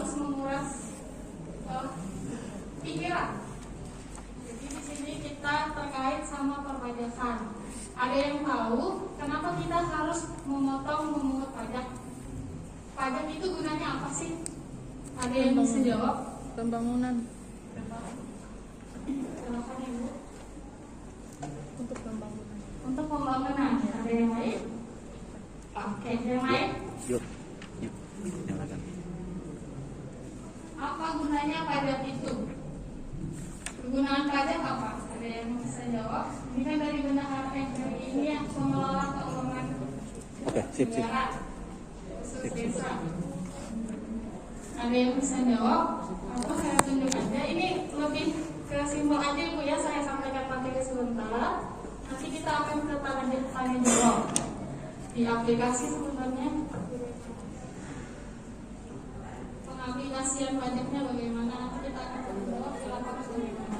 harus menguras pikiran. Jadi di sini kita terkait sama perpajakan. Ada yang tahu kenapa kita harus memungut pajak? Pajak itu gunanya apa sih? Ada yang bisa jawab? Pembangunan. Silakan Ibu. Untuk pembangunan. Untuk pembangunan. Ada yang lain? Oke, yang lain? Yuk, nyalakan. Apa gunanya pajak itu? Kegunaan pajak apa? Ada yang bisa jawab? Ini kan dari bendahara ini yang mengelola keuangan Oke, sip. negara, khusus desa. Ada yang bisa jawab? Atau saya tunjuk aja? Ini lebih ke simpel aja Ibu ya. Saya sampaikan materi sebentar. Nanti kita akan ke tanya jawab di aplikasi sebenarnya. Pengaplikasian pajaknya bagaimana? Nanti kita akan jawab di lapangan bagaimana.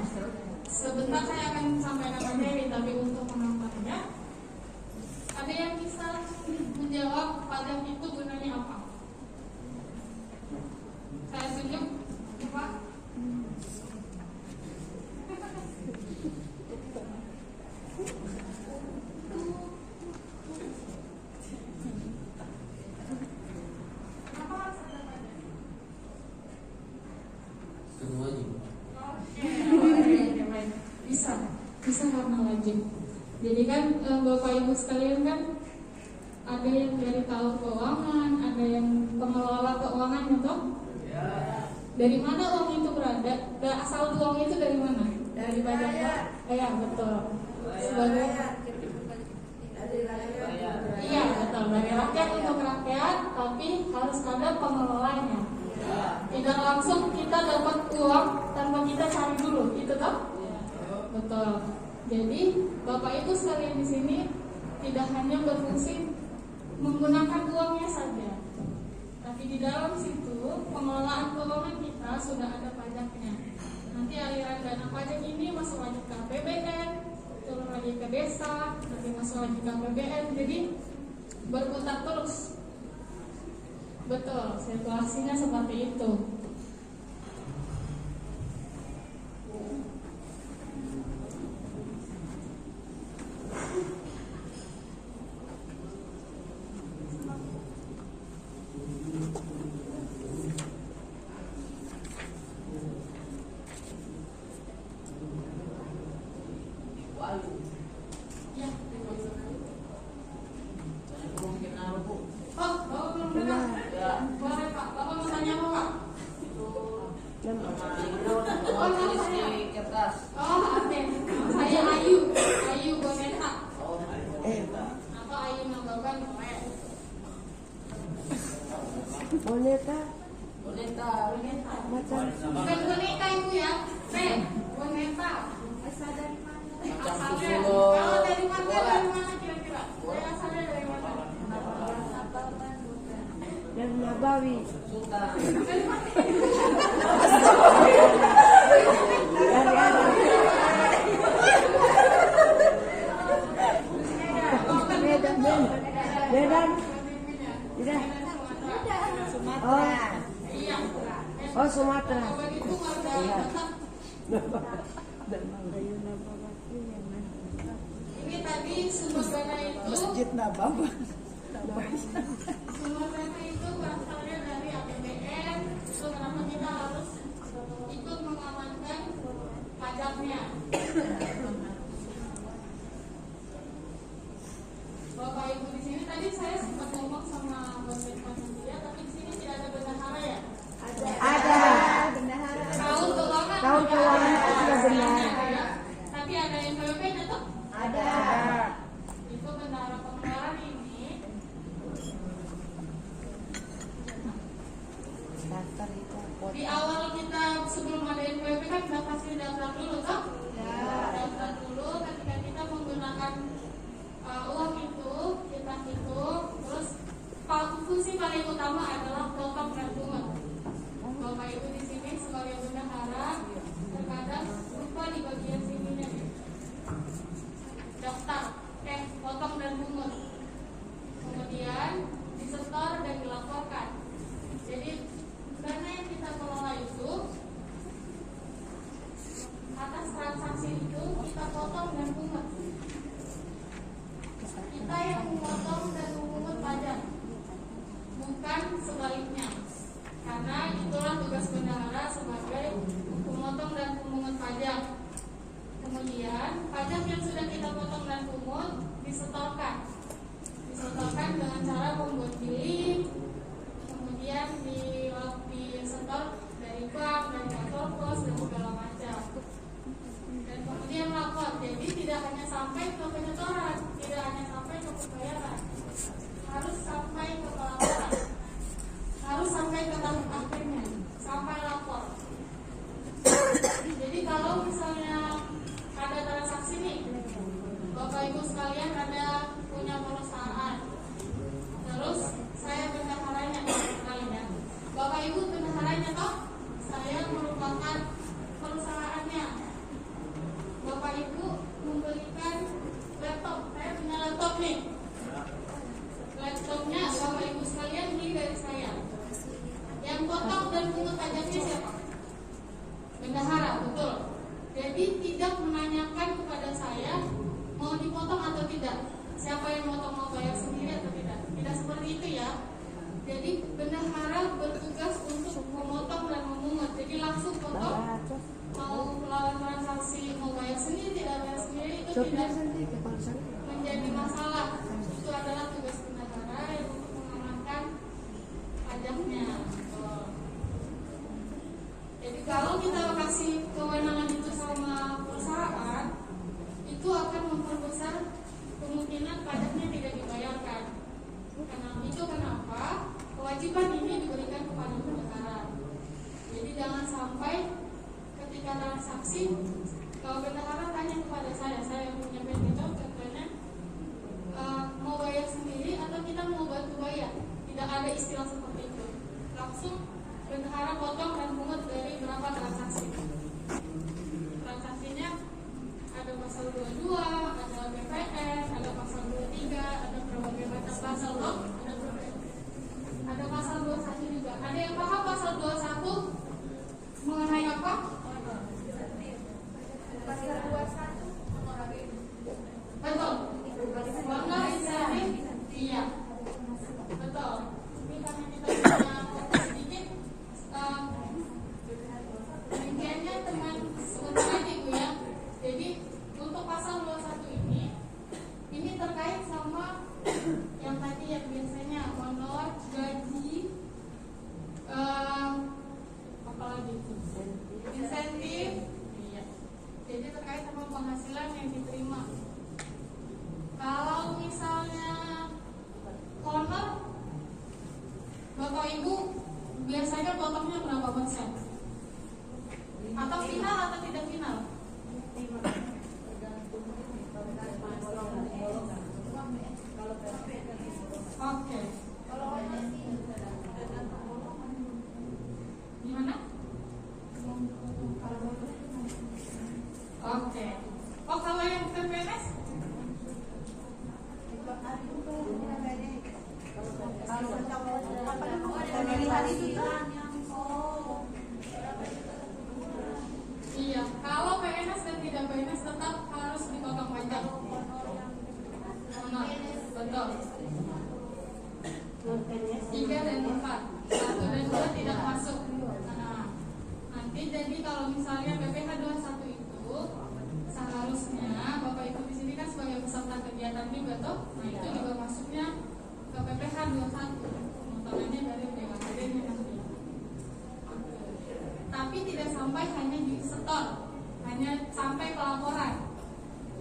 Sebentar saya akan sampaikan materi, tapi untuk menambahnya, ada yang bisa menjawab pajak itu gunanya apa? Saya tunjuk, Pak. Bisa karena wajib. Jadi kan Bapak Ibu sekalian kan ada yang dari tahu keuangan, ada yang pengelola keuangan gitu. Dari mana uang itu berada? Asal uang itu dari mana? Dari pajak Pak? Iya betul. Sebagai iya betul, dari rakyat untuk rakyat, tapi harus ada pengelolanya. Tidak langsung kita dapat uang tanpa kita cari dulu, itu toh? Betul. Jadi Bapak Ibu sekalian di sini tidak hanya berfungsi menggunakan uangnya saja, tapi di dalam situ pengelolaan keuangan kita sudah ada pajaknya. Nanti aliran dana pajak ini masuk lagi ke APBN, turun lagi ke desa, nanti masuk lagi ke APBN. Jadi berputar terus. Betul, situasinya seperti itu. Boneka. Macam bukan boneka Ibu ya. Boneka. Asal dari mana? Asalnya. Kalau dari mana kira-kira? Asalnya dari mana? Dari Nabawi. Oh Sumatera. Ini tadi sumber dana itu. Masjid Nabawi. Sumber dana itu asalnya dari APBN. Itu kenapa kita harus ikut mengamankan pajaknya. Bapak Ibu di sini tadi saya sempat ngomong sama Bapak Ibu, tapi di sini tidak ada bendahara ya? Ada. Tahun keuangan. Tahun keuangan itu sudah benar. Tapi ada yang NPWP tuh? Ada. Itu bendahara pengeluaran ini. Daftar itu. Di awal kita sebelum ada NPWP kan kita pasti daftar dulu toh? Daftar dulu ketika kita menggunakan uang itu kita hitung, terus fungsi paling utama adalah potong dan pungut. Bapak Ibu di sini sebagai bendahara terkadang lupa di bagian sininya nih. Daftar, potong dan pungut. Kemudian disetor dan dilaporkan. Jadi dana yang kita karena itulah tugas bendahara sebagai pemotong dan pemungut pajak. Kemudian pajak yang sudah kita potong dan pungut disetorkan dengan cara membuat billing, kemudian disetor dari bank, dari kantor pos dan segala macam. Dan kemudian lapor. Jadi tidak hanya sampai ke penyetoran, tidak hanya sampai ke pembayaran, harus sampai ke pelaporan, harus sampai ke tahap akhirnya, sampai lapor. Jadi kalau misalnya ada transaksi nih, Bapak Ibu sekalian ada punya perusahaan, terus saya bendaharanya, ya. Bapak Ibu bendaharanya toh, saya merupakan perusahaannya. Bapak Ibu membelikan laptop, saya punya laptop nih. Laptopnya Bapak Ibu sekalian beli dari saya. Yang potong dan pungut pajaknya siapa? Bendahara, betul. Jadi tidak menanyakan kepada saya mau dipotong atau tidak, siapa yang mau bayar sendiri atau tidak. Tidak seperti itu ya. Jadi bendahara bertugas untuk memotong dan memungut. Jadi langsung potong, mau melawan transaksi, mau bayar sendiri, tidak bayar sendiri, itu tidak menjadi masalah. Itu adalah tugas bendahara yang untuk mengamankan pajaknya. Jadi kalau kita kasih kewenangan itu sama perusahaan, itu akan memperbesar kemungkinan pajaknya tidak dibayarkan. Karena itu kenapa kewajiban ini diberikan kepada bendahara. Jadi jangan sampai ketika transaksi, kalau bendahara tanya kepada saya punya PT contohnya, mau bayar sendiri atau kita mau bantu bayar, tidak ada istilah seperti itu. Langsung bendahara potong dan pungut dari berapa transaksi. Transaksinya ada pasal 22, ada BPS, ada pasal 23, ada berbagai macam pasal loh. Ada pasal 21 juga. Ada yang paham pasal 21 mengenai apa? Pasal 21 betul. Honor insentif, iya. Betul. Ini karena kita punya sedikit rinciannya teman sebentar lagi Bu ya. Jadi untuk pasal 21 ini terkait sama yang tadi yang biasanya honor, gaji, apalagi itu insentif, iya. Jadi terkait sama penghasilan yang diterima. Kalau misalnya honor, Bapak Ibu biasanya potongnya berapa persen? Atau final atau tidak final? Oke. Gimana? Oke. Oh kalau yang PPNS? Iya, kalau PNS dan tidak PNS tetap harus dipotong pajak. Honor, betul. 3 dan 4, 1 dan 2 tidak masuk. Nah, nanti jadi kalau misalnya PPh 21 itu seharusnya Bapak Ibu di sini kan sebagai peserta kegiatan juga toh. Nah itu juga masuknya ke PPh 21. Pemotongannya dari BKPD-nya nanti. Tapi tidak sampai hanya disetor, hanya sampai pelaporan.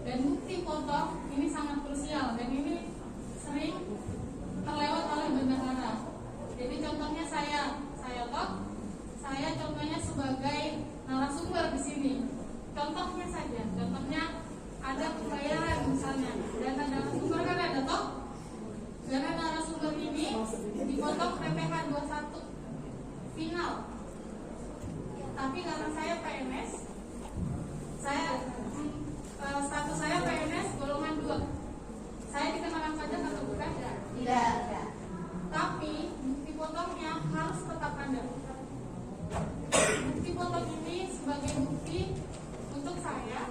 Dan bukti potong ini sangat krusial dan ini sering terlewat oleh bendahara. Jadi contohnya saya contohnya sebagai narasumber di sini. Contohnya saja, ada pembayaran misalnya, dana narasumber kan ada toh? Dana narasumber ini dipotong PPh 21 final. Tapi karena saya PNS, status saya PNS golongan 2. Saya dikenakan pajak atau bukan? Tidak. Tapi bukti potongnya harus tetap ada. Bukti potong ini sebagai bukti untuk saya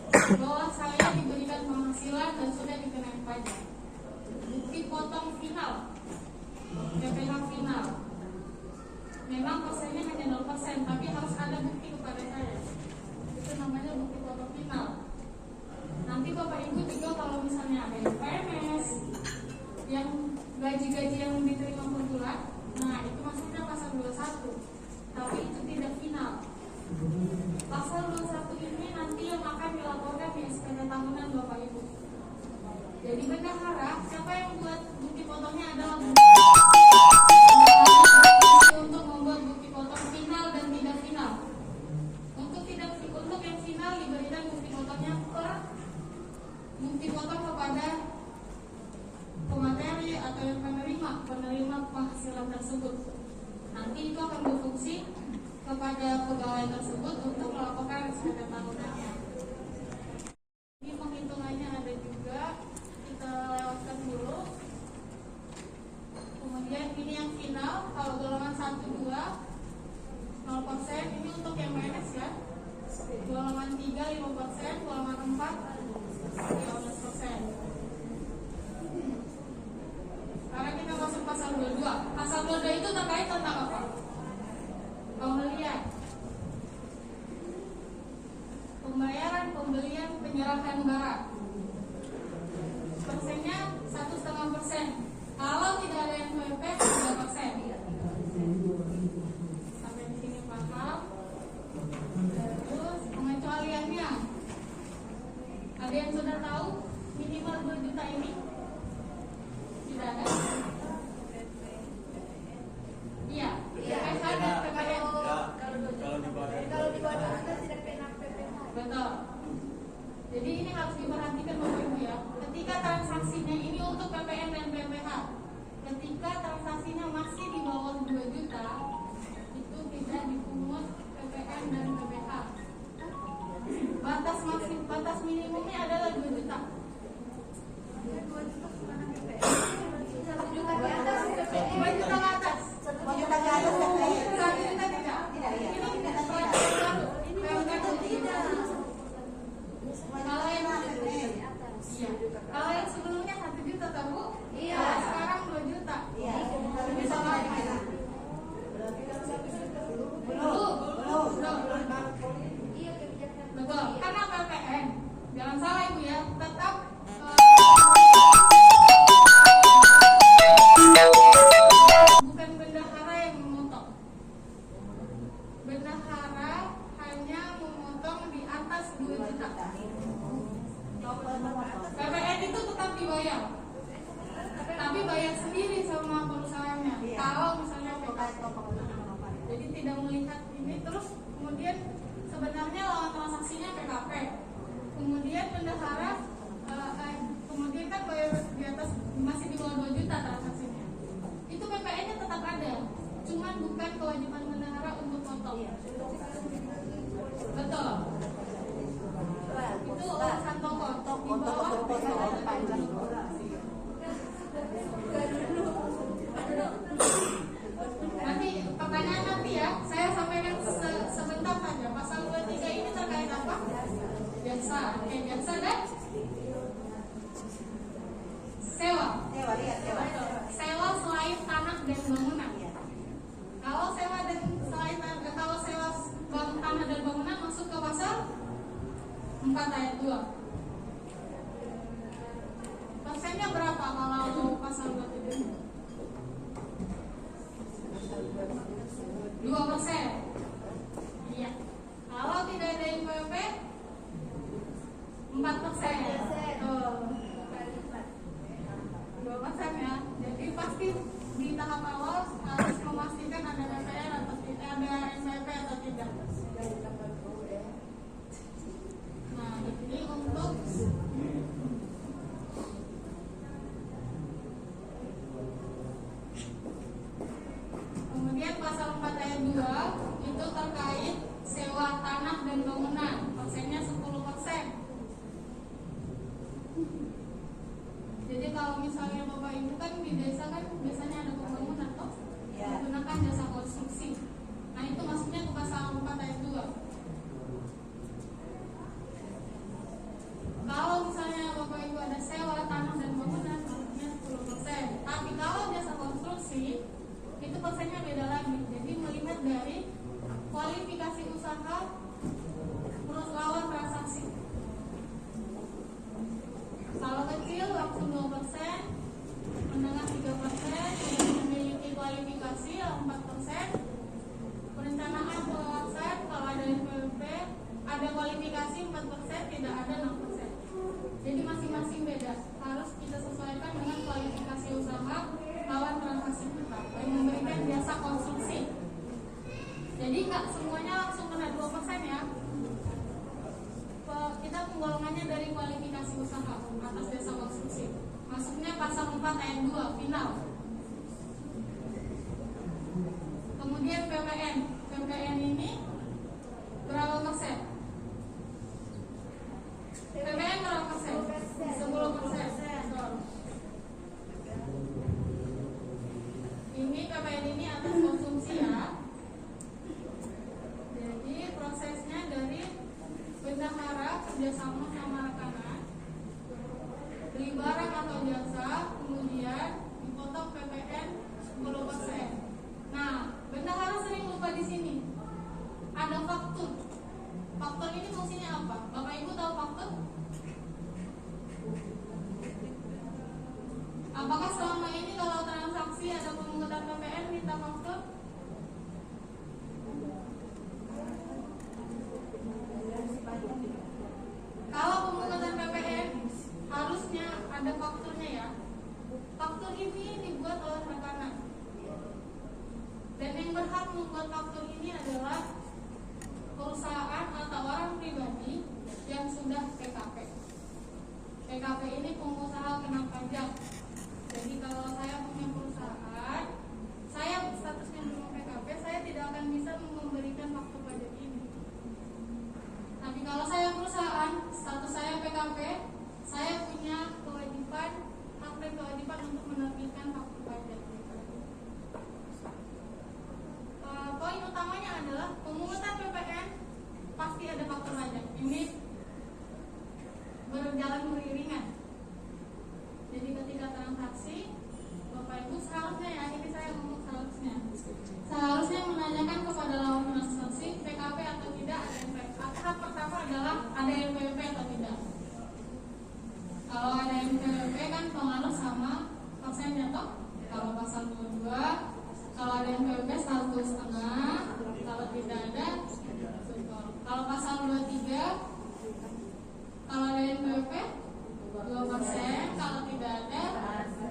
bahwa saya diberikan penghasilan dan sudah memang persennya hanya 0%, tapi harus ada bukti kepada saya. Itu namanya bukti potong final. Nanti Bapak Ibu juga kalau misalnya ada yang PMS, yang gaji-gaji yang diterima per bulan, nah itu masuknya pasal 21, tapi itu tidak final. Pasal 21 ini nanti yang akan dilaporkan di SPT tahunan Bapak Ibu. Jadi bendahara, siapa yang buat bukti potongnya adalah untuk membuat bukti potong final dan tidak final. Untuk yang final diberikan bukti potongnya per bukti potong kepada pemateri atau yang penerima penghasilan tersebut. Nanti itu akan berfungsi kepada pegawai tersebut untuk melakukan SPT tahunannya. Ini penghitungannya ada juga, kita lewatkan dulu. Kemudian ini yang final, kalau golongan 1, 2 0%, ini untuk yang PNS ya. Golongan 3 5%, golongan 4 15%. Sekarang kita masuk pasal 22. Pasal 22 itu terkait tentang apa? Pembelian, pembayaran, pembelian, penyerahan barang. Persennya 1,5%. Kalau tidak ada NPWP 3%. Sampai di sini paham? Terus pengecualiannya, ada yang sudah tahu minimal 2 juta ini? Tidak ada? Iya. Betul. Jadi ini harus diperhatikan Bapak Ibu ya. Ketika transaksinya ini untuk PPN dan PPH, ketika transaksinya masih di bawah 2 juta, itu tidak dipungut PPN dan PPH. Batas minimumnya adalah 2 juta. 1 juta ke atas PPN. 2 juta ke atas. 1 juta ke atas PPN. 1 juta tidak. Ini tidak baru. Kalau yang sebelumnya 1 juta tahu? Iya. Sekarang 2 juta. Iya. Bisa lagi. Belum. Iya, betul. Karena PPN, jangan salah Ibu ya, tetap bukan bendahara yang memotong. Bendahara hanya memotong di atas 2 juta. PPN itu tetap dibayar, tapi bayar sendiri sama perusahaannya. Kalau misalnya PKP, jadi tidak melihat ini. Terus kemudian sebenarnya lawan transaksinya PKP. Kemudian bendahara, kemudian kan bayar di atas masih di bawah 2 juta transaksinya. Itu PPN-nya tetap ada, cuman bukan kewajiban bendahara untuk potong. Betul. Itu urusan toko di bawah nanti pertanyaan nanti ya, saya sampaikan sebentar saja. Pasal 23 ini terkait apa? Jasa, jasa dan sewa. Sewa selain tanah dan bangunan. Kalau sewa tanah dan bangunan masuk ke pasal 4 ayat 2. Persennya berapa kalau pasal 27? 2%. Iya. Kalau tidak ada NPWP 4%. 2% ya. Jadi pasti di tahap awal harus memastikan ada PPN atau tidak, ada NPWP atau tidak. Nah, ini untuk kemudian pasal 4 ayat 2 itu terkait sewa tanah dan bangunan. Persennya 10%. Jadi kalau misalnya Bapak Ibu kan di desa kan biasanya ada pembangunan toh, menggunakan jasa konstruksi. Nah itu masuknya ke pasal 4 ayat 2. Kalau misalnya Bapak Ibu ada sewa tanah dan bangunan, masuknya 10%. Tapi kalau jasa konstruksi itu persennya beda lagi. Jadi melihat Jadi nggak semuanya langsung kena 2% ya. Kita penggolongannya dari kualifikasi usaha atas jasa konstruksi. Masuknya pasal 4 ayat 2 final. Kemudian PPN. PPN ini berapa persen? PPN berapa persen? 10%. Ini PPN ini atas konsumsi ya. Jadi prosesnya dari bendahara kerjasama sama rekanan, beli barang atau jasa, kemudian dipotong PPN 10%. Nah, bendahara sering lupa di sini. Ada faktur. Faktur ini fungsinya apa? Bapak Ibu tahu faktur? Apakah selama ini kalau transaksi ada pemungutan PPN minta faktur? Kalau pemungutan PPN harusnya ada fakturnya ya. Faktur ini dibuat oleh rekanan. Dan yang berhak membuat faktur ini adalah perusahaan atau orang pribadi yang sudah PKP. PKP ini pengusaha kena pajak. Jadi kalau saya punya perusahaan, saya statusnya belum PKP, saya tidak akan bisa memberikan faktur pajak ini. Tapi kalau saya perusahaan, status saya PKP, saya punya kewajiban, hak dan kewajiban untuk menerbitkan faktur pajak. Poin utamanya adalah pemungutan PPN pasti ada faktur pajak. Ini berjalan beriringan. Jadi ketika transaksi, Bapak Ibu seharusnya ya, ini saya ngomong seharusnya menanyakan kepada lawan transaksi PKP atau tidak, ada NPWP. Hak pertama adalah ada NPWP atau tidak. Kalau ada NPWP kan pengaruh sama persen jatuh. Kalau pasal 22, kalau ada NPWP 1,5, kalau tidak ada betul. Kalau pasal 23, kalau ada NPWP 2%, kalau tidak ada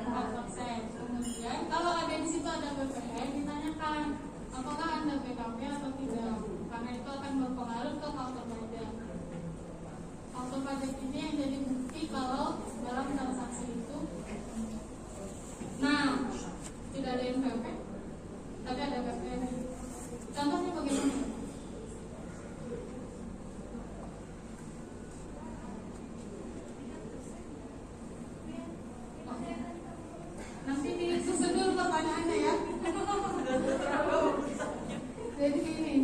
4%. Kemudian kalau ada di situ ada PPN, ditanyakan apakah Anda PKP atau tidak, karena itu akan berpengaruh ke faktur pajak. Faktur pajak ini yang jadi bukti kalau dalam transaksi itu, nah, tidak ada NPWP, tapi ada PPN. Contohnya bagaimana? Nanti disusun dulu pertanyaannya ya. Jadi gini,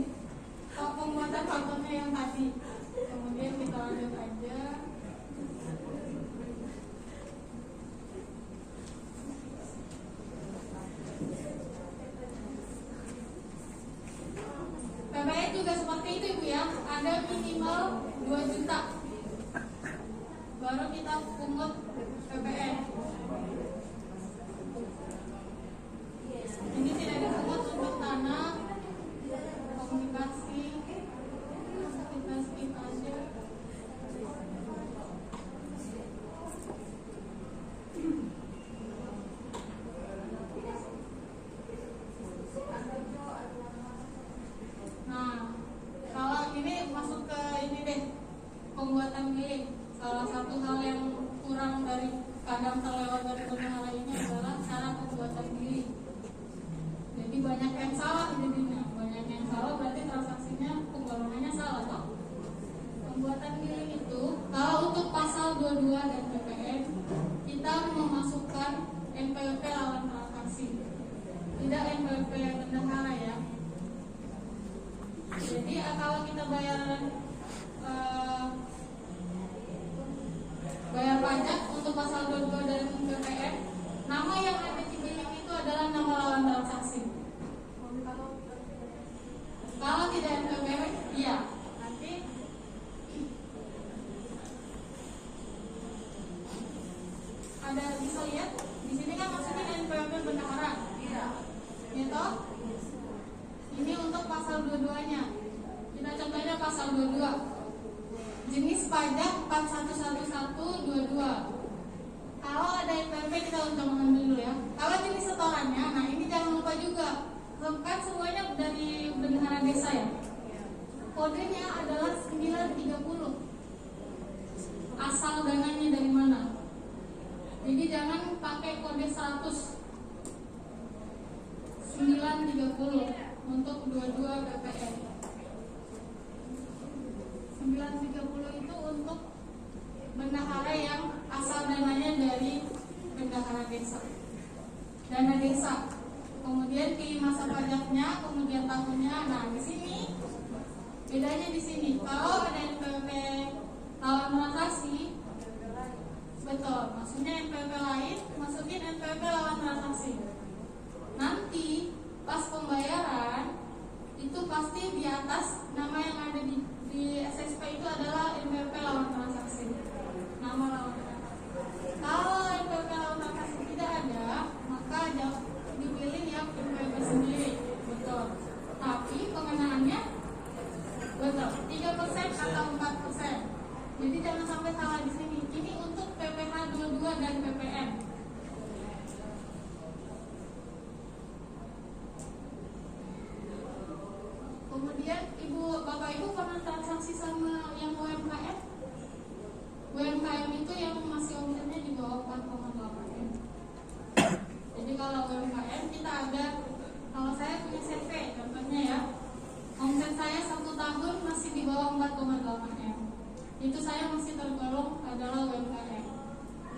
pembuatan fakturnya yang tadi, kemudian kita lanjut aja. PPN juga seperti itu Ibu ya, ada minimal 2 juta baru kita pungut PPN. Ini tidak dipungut untuk tanah, komunikasi, kita aja. Nah, kalau ini masuk ke ini deh, pembuatan milik. Salah satu hal yang kurang dari kadang terlewat dari bendahara ini adalah cara pembuatan milik. Jadi banyak yang salah jadinya, banyak yang salah berarti transaksinya penggolongannya salah toh. Pembuatan milik itu kalau untuk pasal 22 dan PPN kita memasukkan NPWP lawan transaksi, tidak NPWP bendahara ya. Jadi kalau kita bayar pajak untuk pasal 22 dan PPN, nama yang ada di billing itu adalah nama lawan transaksi. Kalau tidak NPWP, iya. Nanti ada bisa lihat di sini kan maksudnya NPWP bendahara. Iya. Gitu. Ini untuk pasal 22-nya. Kita contohnya pasal 22. Jenis pajak 411122. Kalau ada NPWP kita untungkan dulu ya. Kalau jenis setorannya, nah ini jangan lupa juga. Kan semuanya dari bendahara bendahara desa ya. Kodenya adalah 930. Asal dananya dari mana? Jadi jangan pakai kode 100. 930 untuk dua-dua BPN. 930 itu untuk bendahara yang asal dananya dari bendahara desa, dana desa. Kemudian pilih masa pajaknya, kemudian tahunnya. Nah, di sini bedanya di sini. Kalau ada NPWP lawan transaksi, betul. Maksudnya NPWP lain, masukin NPWP lawan transaksi. Nanti pas pembayaran itu pasti di atas nama yang ada di SSP itu adalah NPWP lawan transaksi. Nama lawan transaksi. Kalau NPWP lawan transaksi tidak ada, maka dipilih yang NPWP sendiri. Betul. Tapi pengenaannya betul 3% atau 4%. Jadi jangan sampai salah di sini. Ini untuk PPh 22 dan PPN. Kemudian Bapak Ibu pernah transaksi sama yang UMKM? UMKM itu yang masih omsetnya di bawah 4,8 M. Jadi kalau UMKM kita ada, kalau saya punya CV contohnya ya, omset saya 1 tahun masih di bawah 4,8 M. Itu saya masih tergolong adalah UMKM.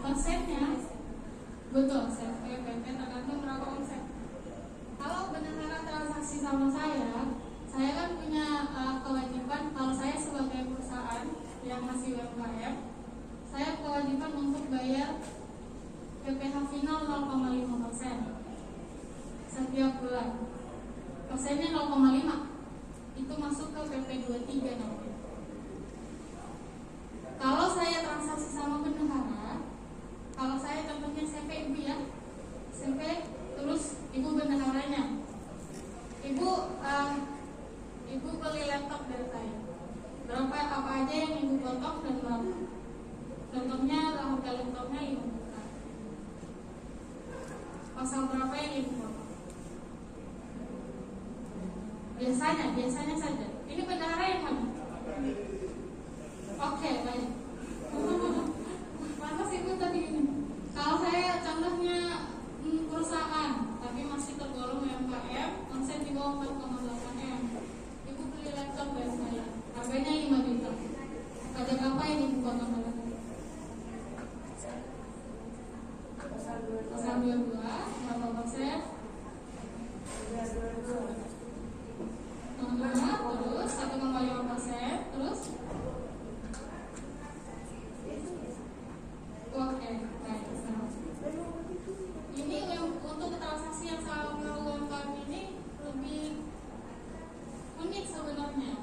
Konsepnya betul, CV PP tergantung berapa omset. Kalau bendahara transaksi sama saya kan punya kewajiban. Kalau saya sebagai perusahaan yang masih UMKM, saya kewajiban untuk bayar PPh final 0,5% setiap bulan. Persennya 0,5. Itu masuk ke PP 23 nanti. Kalau saya transaksi sama bendahara, kalau saya contohnya CV Ibu ya, CV terus Ibu bendaharanya, Ibu beli laptop dari saya. Berapa apa aja yang Ibu potong dan berapa? Contohnya harga laptopnya 5 juta. Pasal berapa yang Ibu potong? Biasanya saja. Ini bendahara yang mana? Oke, baik. Mana sih Ibu tadi ini? Kalau saya contohnya perusahaan, tapi masih tergolong UMKM, omset di bawah 4,8 M. Ibu beli laptop dari saya, harganya 5 juta. Pajak apa yang Ibu potong dari saya? Pasal 22, berapa persen? Terus 1,5%, terus oke, baik. Ini untuk transaksi yang sama UMKM ini lebih unik sebenarnya.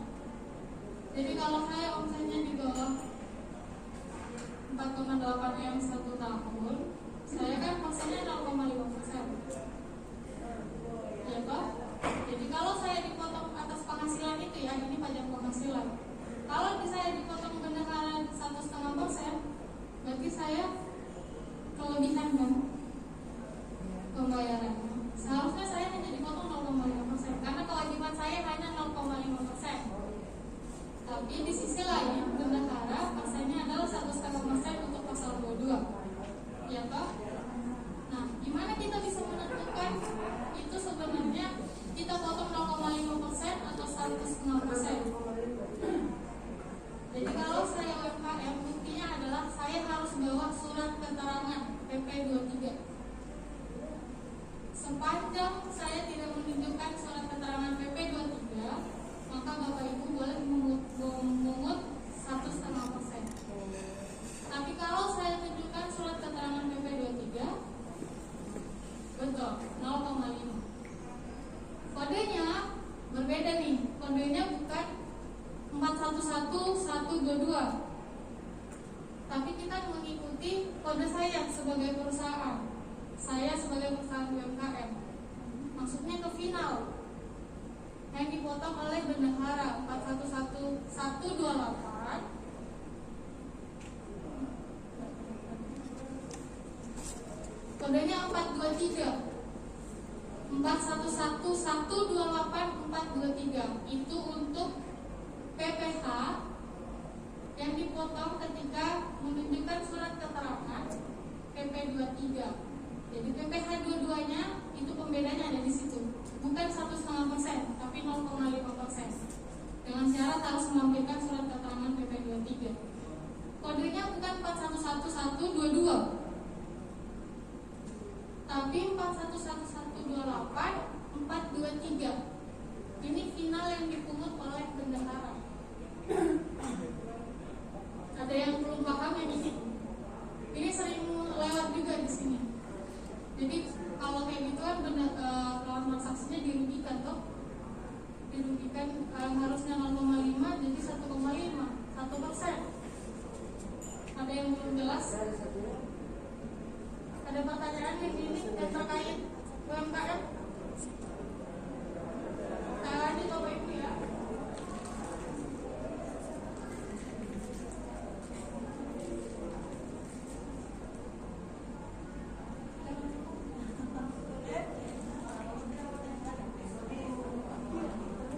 Jadi kalau saya omsetnya di bawah 4,8 M 1 tahun, saya kan pastinya 0,5%. Ya toh? Jadi kalau saya dipotong atas penghasilan itu ya, ini pajak penghasilan. Kalau saya dipotong bendahara 1,5%, berarti saya kelebihan kan pembayarannya. Seharusnya saya hanya dipotong 0,5% karena kewajiban saya hanya 0,5%. Tapi di sisi lain bendahara pasalnya adalah 1,5% untuk pasal 22. Ya toh? Nah, gimana kita bisa menentukan itu sebenarnya kita potong 0,5% atau 100%? Jadi kalau saya UMKM, buktinya adalah saya harus bawa surat keterangan PP 23. Sepanjang saya tidak menunjukkan surat keterangan PP 23, maka Bapak Ibu boleh memungut 1,5%. Tapi kalau saya tunjukkan surat keterangan PP 23, betul 0,5. Kodenya berbeda nih. Kodenya bukan 411122. Tapi kita mengikuti kode saya sebagai perusahaan. Saya sebagai perusahaan UMKM. Maksudnya ke final. Yang dipotong oleh bendahara 411128. Kodenya 423. 423 411.128.423 itu untuk PPH yang dipotong ketika menunjukkan surat keterangan PP 23. Jadi PPH dua-duanya itu pembedanya ada di situ. Bukan 1,5%, tapi 0,5%. Dengan syarat harus melampirkan surat keterangan PP 23. Kodenya bukan 411.122, tapi 411.128.423. Ini final yang dipungut oleh bendahara. Ada yang belum paham yang ini? Ini sering lewat juga di sini. Jadi kalau kayak gitu kan lawan transaksinya dirugikan toh? Dirugikan harusnya 0,5 jadi 1,5, 1%. Ada yang belum jelas? Ada pertanyaan yang ini yang terkait UMKM? Lanjut Bapak Ibu ya.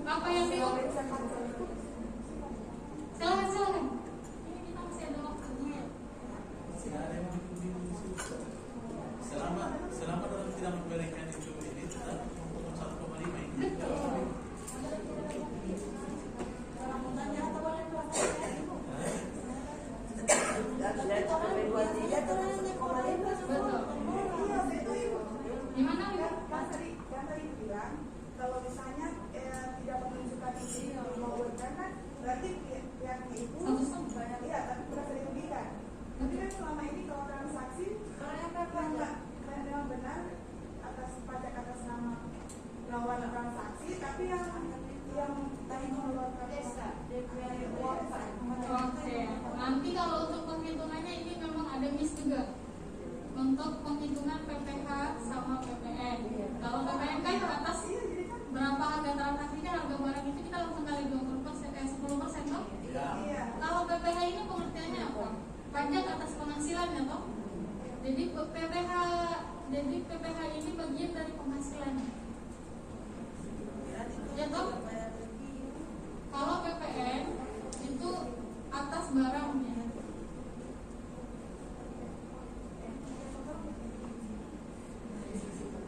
Apa yang bingung? Silakan. Ini kita masih ada waktunya. Selama dalam tidak memberikan itu ini tetap 1,5 ini. Gimana ya? Kan tadi bilang kalau misalnya tidak menunjukkan ini mengawalkan kan berarti pihaknya itu banyak iya tapi merasa dirugikan. Tapi kan selama ini kalau transaksi memang benar atas pajak atas nama lawan transaksi tapi yang tadi mengeluarkan Oke. Nanti kalau untuk penghitungannya ini memang ada miss juga. Untuk penghitungan PPH sama PPN. Kalau PPN kan ke atas berapa harga transaksinya, harga barang itu kita langsung kali 10% toh? Iya. Kalau PPH ini pengertiannya apa? Pajak atas penghasilannya toh? Jadi PPH ini bagian dari penghasilannya. Ya toh? Kalau PPN itu atas barangnya.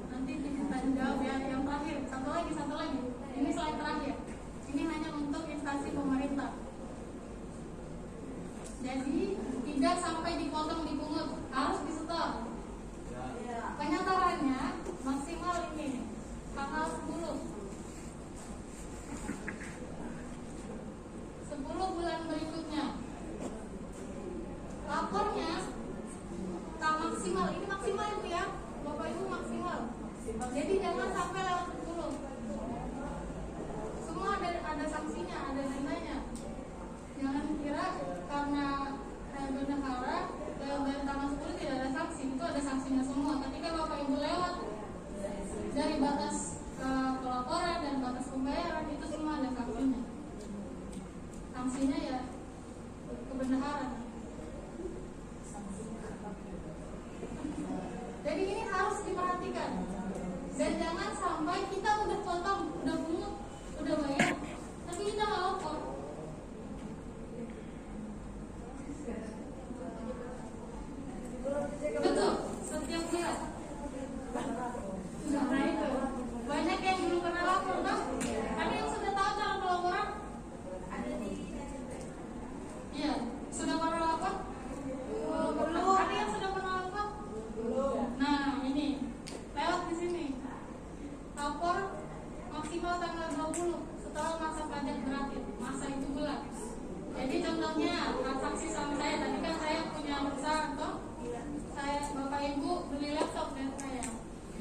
Nanti kita jawab ya. Yang terakhir, satu lagi. Ini slide terakhir. Ini hanya untuk instansi pemerintah. Jadi tidak sampai dipotong dipungut, harus disetor. Penyetorannya maksimal ini tanggal 10 bulan berikutnya. Lapornya tak maksimal, ini maksimal itu ya Bapak Ibu, maksimal. Jadi jangan sampai lewat 10. Semua ada sanksinya, ada dendanya. Jangan kira karena bendahara lewat dari tanggal 10 tidak ada sanksi. Itu ada sanksinya semua. Ketika Bapak Ibu lewat dari batas pelaporan dan batas pembayaran, itu semua ada sanksinya. Sanksinya ya kebenaran. Jadi ini harus diperhatikan. Dan jangan sampai kita udah potong, udah pungut, udah bayar, tapi kita nggak lapor. Betul, setiap bulan. Nah itu banyak yang belum pernah lapor, kan? Ada yang sudah tahu cara pelaporan? Iya, sudah pernah lapor? Belum. Ada yang sudah pernah lapor? Belum. Nah ini lewat di sini. Lapor maksimal tanggal 20 setelah masa pajak berakhir. Masa itu bulan. Jadi contohnya transaksi sama saya tadi kan saya punya usaha toh. Saya Bapak Ibu beli laptop dan saya.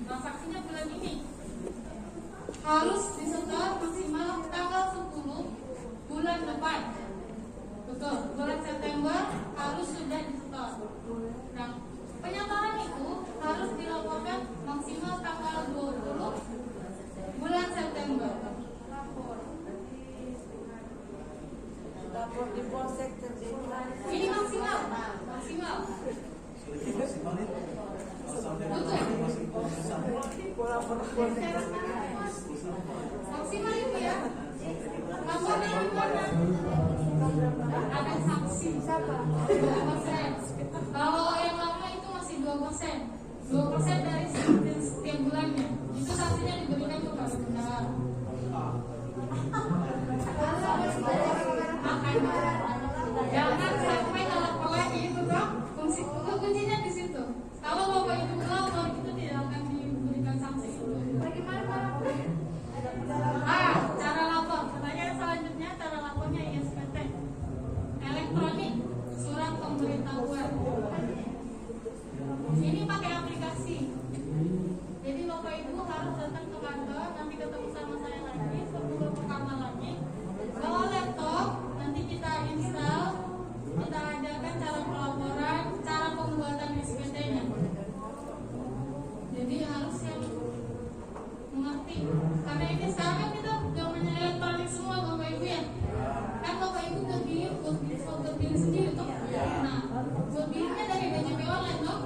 Transaksinya bulan ini. Harus disetor maksimal tanggal 10 bulan depan. Betul, bulan September harus sudah disetor. Nah, penyetoran itu harus dilaporkan maksimal tanggal 20 bulan September. lapor di polsek Ini maksimal. Maksimal itu. Kalau sampai Betul. masih Maksimal itu ya. Lapornya di mana? Ada saksi. 2%. Kalau yang lama itu masih 2%. 2% dari setiap bulannya. Itu saksinya diberikan kepada benar. Jangan sampai lapor lagi itu toh. Kuncinya di situ. Kalau Bapak Ibu melapor itu tidak akan diberikan sanksi. Bagaimana? Cara lapor. Pertanyaan selanjutnya, cara lapornya ISPT. Elektronik, surat pemberitahuan. Ini pakai aplikasi. Jadi Bapak Ibu harus datang ke kantor, nanti ketemu sama saya lagi, sebelum pertama lagi. Bawa laptop, nanti kita install, kita ajarkan cara pelaporan, cara pembuatan SPT-nya. Jadi harus yang mengerti. Karena ini sekarang kan kita zamannya elektronik semua Bapak Ibu ya. Kan Bapak Ibu buat diri sendiri tuh. Nah, buat dirinya dari BJP online tuh.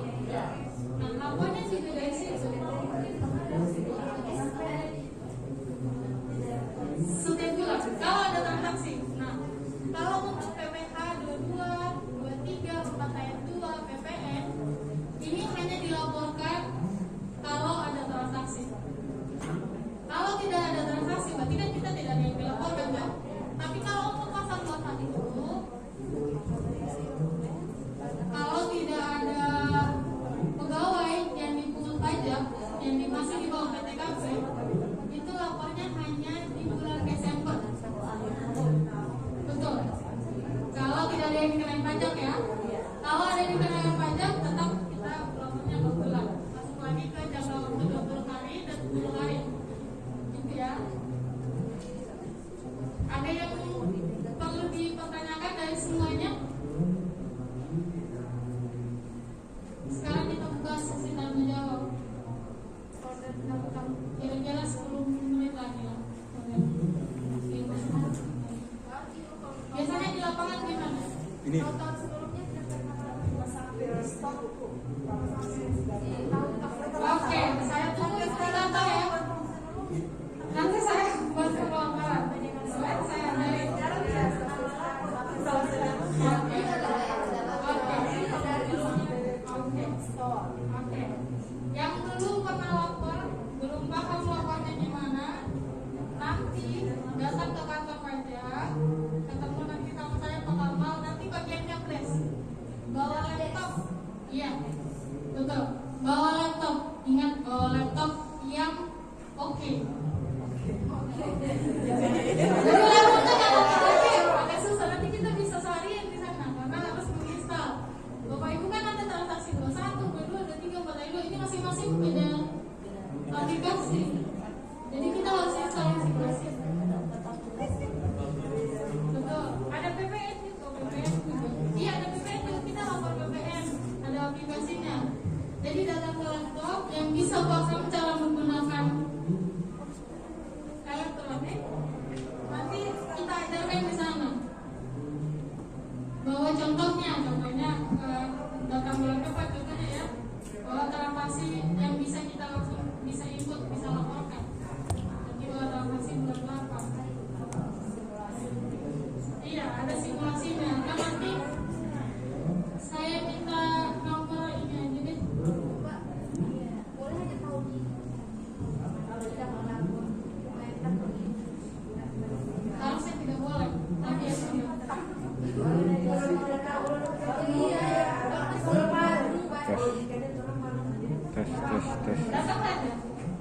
Nah, lapornya juga dari situ. Setiap bulan, kalau ada transaksi. Nah, kalau untuk PPh 22, 23, 4 ayat 2, PPN, ini hanya dilaporkan kalau ada transaksi. Kalau tidak ada transaksi, berarti kan kita tidak ada yang dilaporkan kan? Tapi kalau untuk pasal 21 itu, kalau tidak ada pegawai yang dipungut pajak yang masih di bawah PTKP, itu lapornya hanya di bulan Desember. Betul. Kalau tidak ada yang dikenain pajak ya. Kalau ada yang dikenain pajak, tetap kita lapornya per bulan. Masuk lagi ke jangka waktu 20 hari dan 10 hari. Gitu ya. Ada yang perlu dipertanyakan dari semuanya? Sekarang kita buka sesi tanya jawab. Kira-kira 10 menit lagi lah. Biasanya di lapangan gimana? Ini tahun sebelumnya kita sambil stop hukum. Oke, saya tunggu di kantor ya. Nanti saya buat pelonggaran. Saya dari. Oke. Yang belum pernah lapor, belum paham lapornya gimana, nanti datang ke kantor pajak, ketemu nanti sama saya Pak Kamal, nanti bagiannya flash. Bawa laptop, iya, betul. Bawa laptop, ingat bawa laptop yang oke. Jadi laptopnya kalau pakai susah, nanti kita bisa seharian di sana karena harus menginstal. Bapak Ibu kan ada transaksi 21, 22, 23, 42, ini masing-masing punya aplikasi. Jadi kita harus install masing-masing. Betul. Ada PPN juga, PPN juga. Iya ada PPN juga, kita lapor PPN. Ada aplikasinya. Jadi datang ke laptop yang bisa paham cara menggunakan elektronik. Nanti kita ajarkan di sana. Bawa contohnya datang bulan depan contohnya ya. Bawa transaksi yang bisa kita langsung bisa input, bisa laporkan. Jadi bawa transaksi bulan 8. Iya, ada simulasinya. Kan nanti saya minta nomor ini aja deh. Boleh aja tahu nih. Kalau tidak melapor, Harusnya tidak boleh. Tapi ya sudah. tes. Datang aja.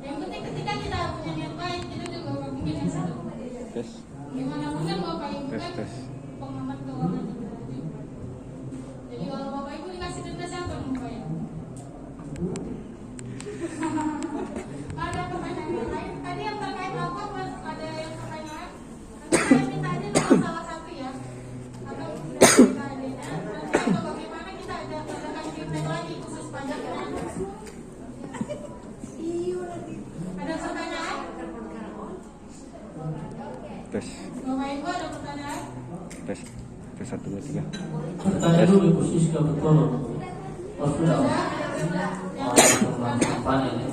Yang penting ketika kita punya niat baik, kita juga bikin yang satu. Tes. Gimana pun kan Bapak Ibu kan Tes. pengamat keuangan juga. Jadi kalau Bapak Ibu dikasih denda siapa yang mau bayar? Ada pertanyaan yang lain? Tadi yang terkait apa Mas? Ada yang pertanyaan? Nanti saya minta aja nomor salah satu ya. Atau kita adanya. Nanti atau bagaimana kita adakan feedback lagi khusus pajaknya. Ada pertanyaan? Tes. Bapak Ibu ada pertanyaan? Tes. Tes 1, 2, 3. Pertanyaan dulu Ibu Siska betul. Oh sudah. Sudah? Apa ini?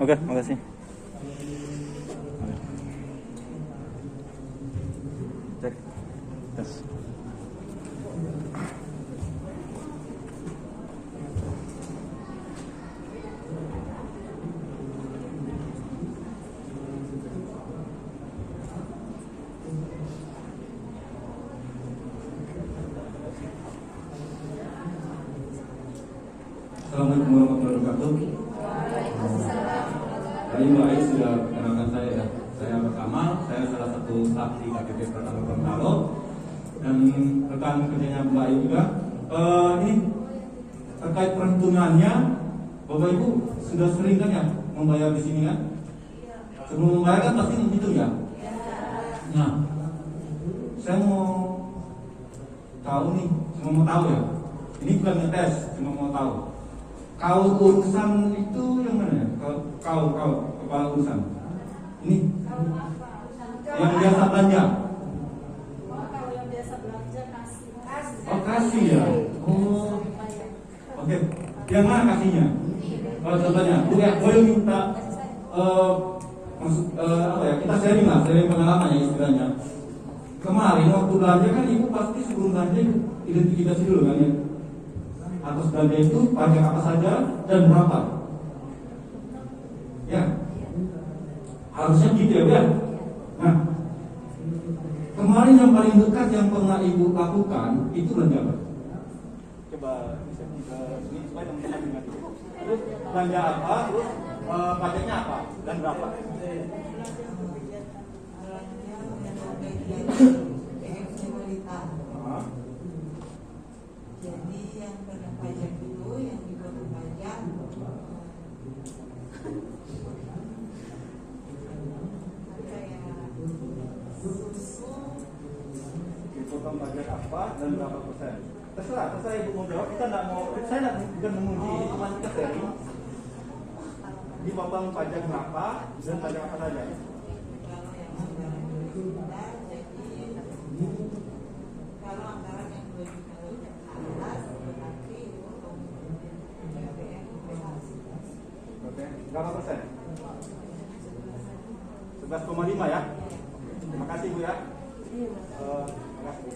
Oke, makasih. Cek. Tes. Assalamualaikum warahmatullahi wabarakatuh. Tadi Mbak Ais sudah mengenalkan saya ya. Saya Kamal, saya salah satu staf di KTP Pratama Gorontalo dan rekan kerjanya Mbak Ais juga. Ini terkait perhitungannya, Bapak Ibu sudah sering kan ya membayar di sini kan? Sebelum membayar kan pasti menghitung ya. Nah, saya mau tahu nih, cuma mau tahu ya. Ini bukan ngetes, cuma mau tahu. Kau urusan itu yang mana ya? Kau kepala urusan. Ini yang biasa belanja. Kalau yang biasa belanja kasih. Oh kasih ya. Oh. Oke. Yang mana kasihnya? Contohnya, boleh minta apa ya? Kita sharing lah, sharing pengalaman ya istilahnya. Kemarin waktu belanja kan ibu pasti sebelum belanja identifikasi dulu kan ya. Atas belanja itu pajak apa saja dan berapa? Ya, harusnya gitu ya, Ben. Nah, kemarin yang paling dekat yang pernah ibu lakukan itu belanja apa? Coba bisa ini supaya teman-teman ingat. Terus belanja apa? Terus pajaknya apa dan berapa? Jadi yang kena pajak itu yang dipotong pajak kayak susu. Dipotong pajak apa dan berapa persen? Terserah ibu mau jawab. Kita nggak mau, saya bukan menguji, ini cuma kita sharing. Dipotong pajak berapa dan pajak apa saja? Kalau yang anggaran 2 juta jadi kalau anggaran yang 2 juta itu atas berarti untuk BPN Oke, berapa persen? 11,5 ya. Terima kasih Bu ya. Terima kasih.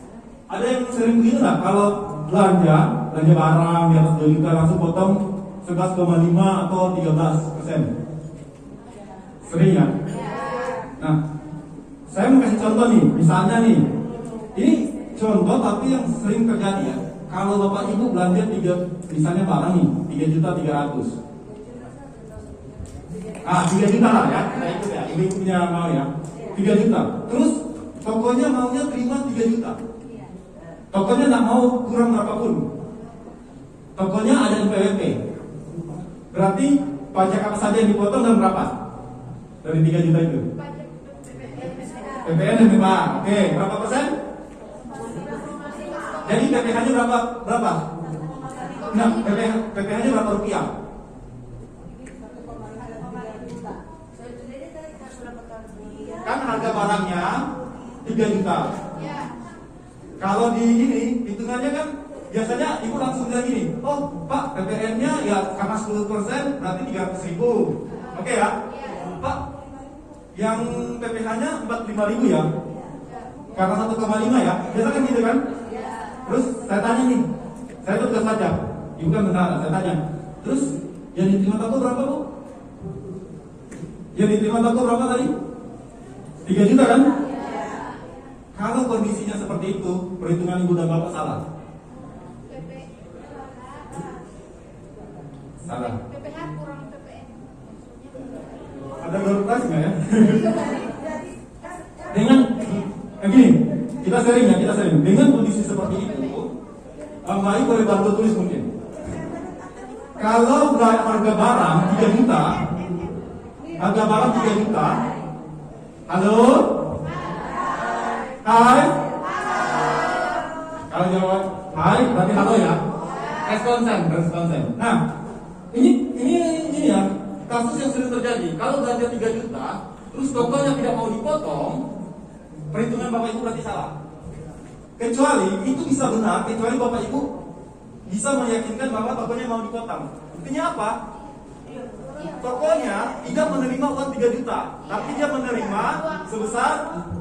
Ada yang sering begitu nggak? Kalau belanja barang di atas 2 juta langsung potong 11,5 atau 13%? Sering ya? Nah, saya mau kasih contoh nih. Misalnya nih, ini contoh tapi yang sering terjadi ya. Kalau Bapak Ibu belanja misalnya barang nih 3.300.000. 3 juta lah ya. Saya ikut ya. Ibu punya mau ya. 3 juta. Terus tokonya maunya terima 3 juta. Tokonya nggak mau kurang berapapun. Tokonya ada NPWP. Berarti pajak apa saja yang dipotong dan berapa? Dari 3 juta itu. PPN dan BPA. Oke, berapa persen? Jadi PPH-nya berapa? Nah, PPH-nya berapa rupiah? Kan harga barangnya 3 juta. Kalau di ini hitungannya kan biasanya ibu langsung bilang gini, oh Pak PPN-nya ya karena 10% berarti 300.000. Oke ya? Pak, yang PPH-nya 45.000 ya? Karena 1,5 ya? Biasa kan gitu kan? Terus saya tanya nih, saya tugas pajak, ibu kan bentar, saya tanya. Terus yang diterima toko berapa Bu? Yang diterima toko berapa tadi? 3 juta kan? Kalau kondisinya seperti itu, perhitungan ibu dan bapak salah. Salah. PPH kurang PPN. Ada prioritas nggak ya? Dengan gini, kita sharing ya, kita sharing. Dengan kondisi seperti itu, Mbak boleh bantu tulis mungkin. Kalau harga barang 3 juta, harga barang 3 juta. Halo? Hai? Kalau jawab hai, berarti halo ya. Responsen. Nah, ini ya kasus yang sering terjadi. Kalau belanja 3 juta, terus tokonya tidak mau dipotong, perhitungan Bapak Ibu berarti salah. Kecuali itu bisa benar, kecuali Bapak Ibu bisa meyakinkan bahwa tokonya mau dipotong. Buktinya apa? tokonya tidak menerima uang 3 juta, tapi dia menerima sebesar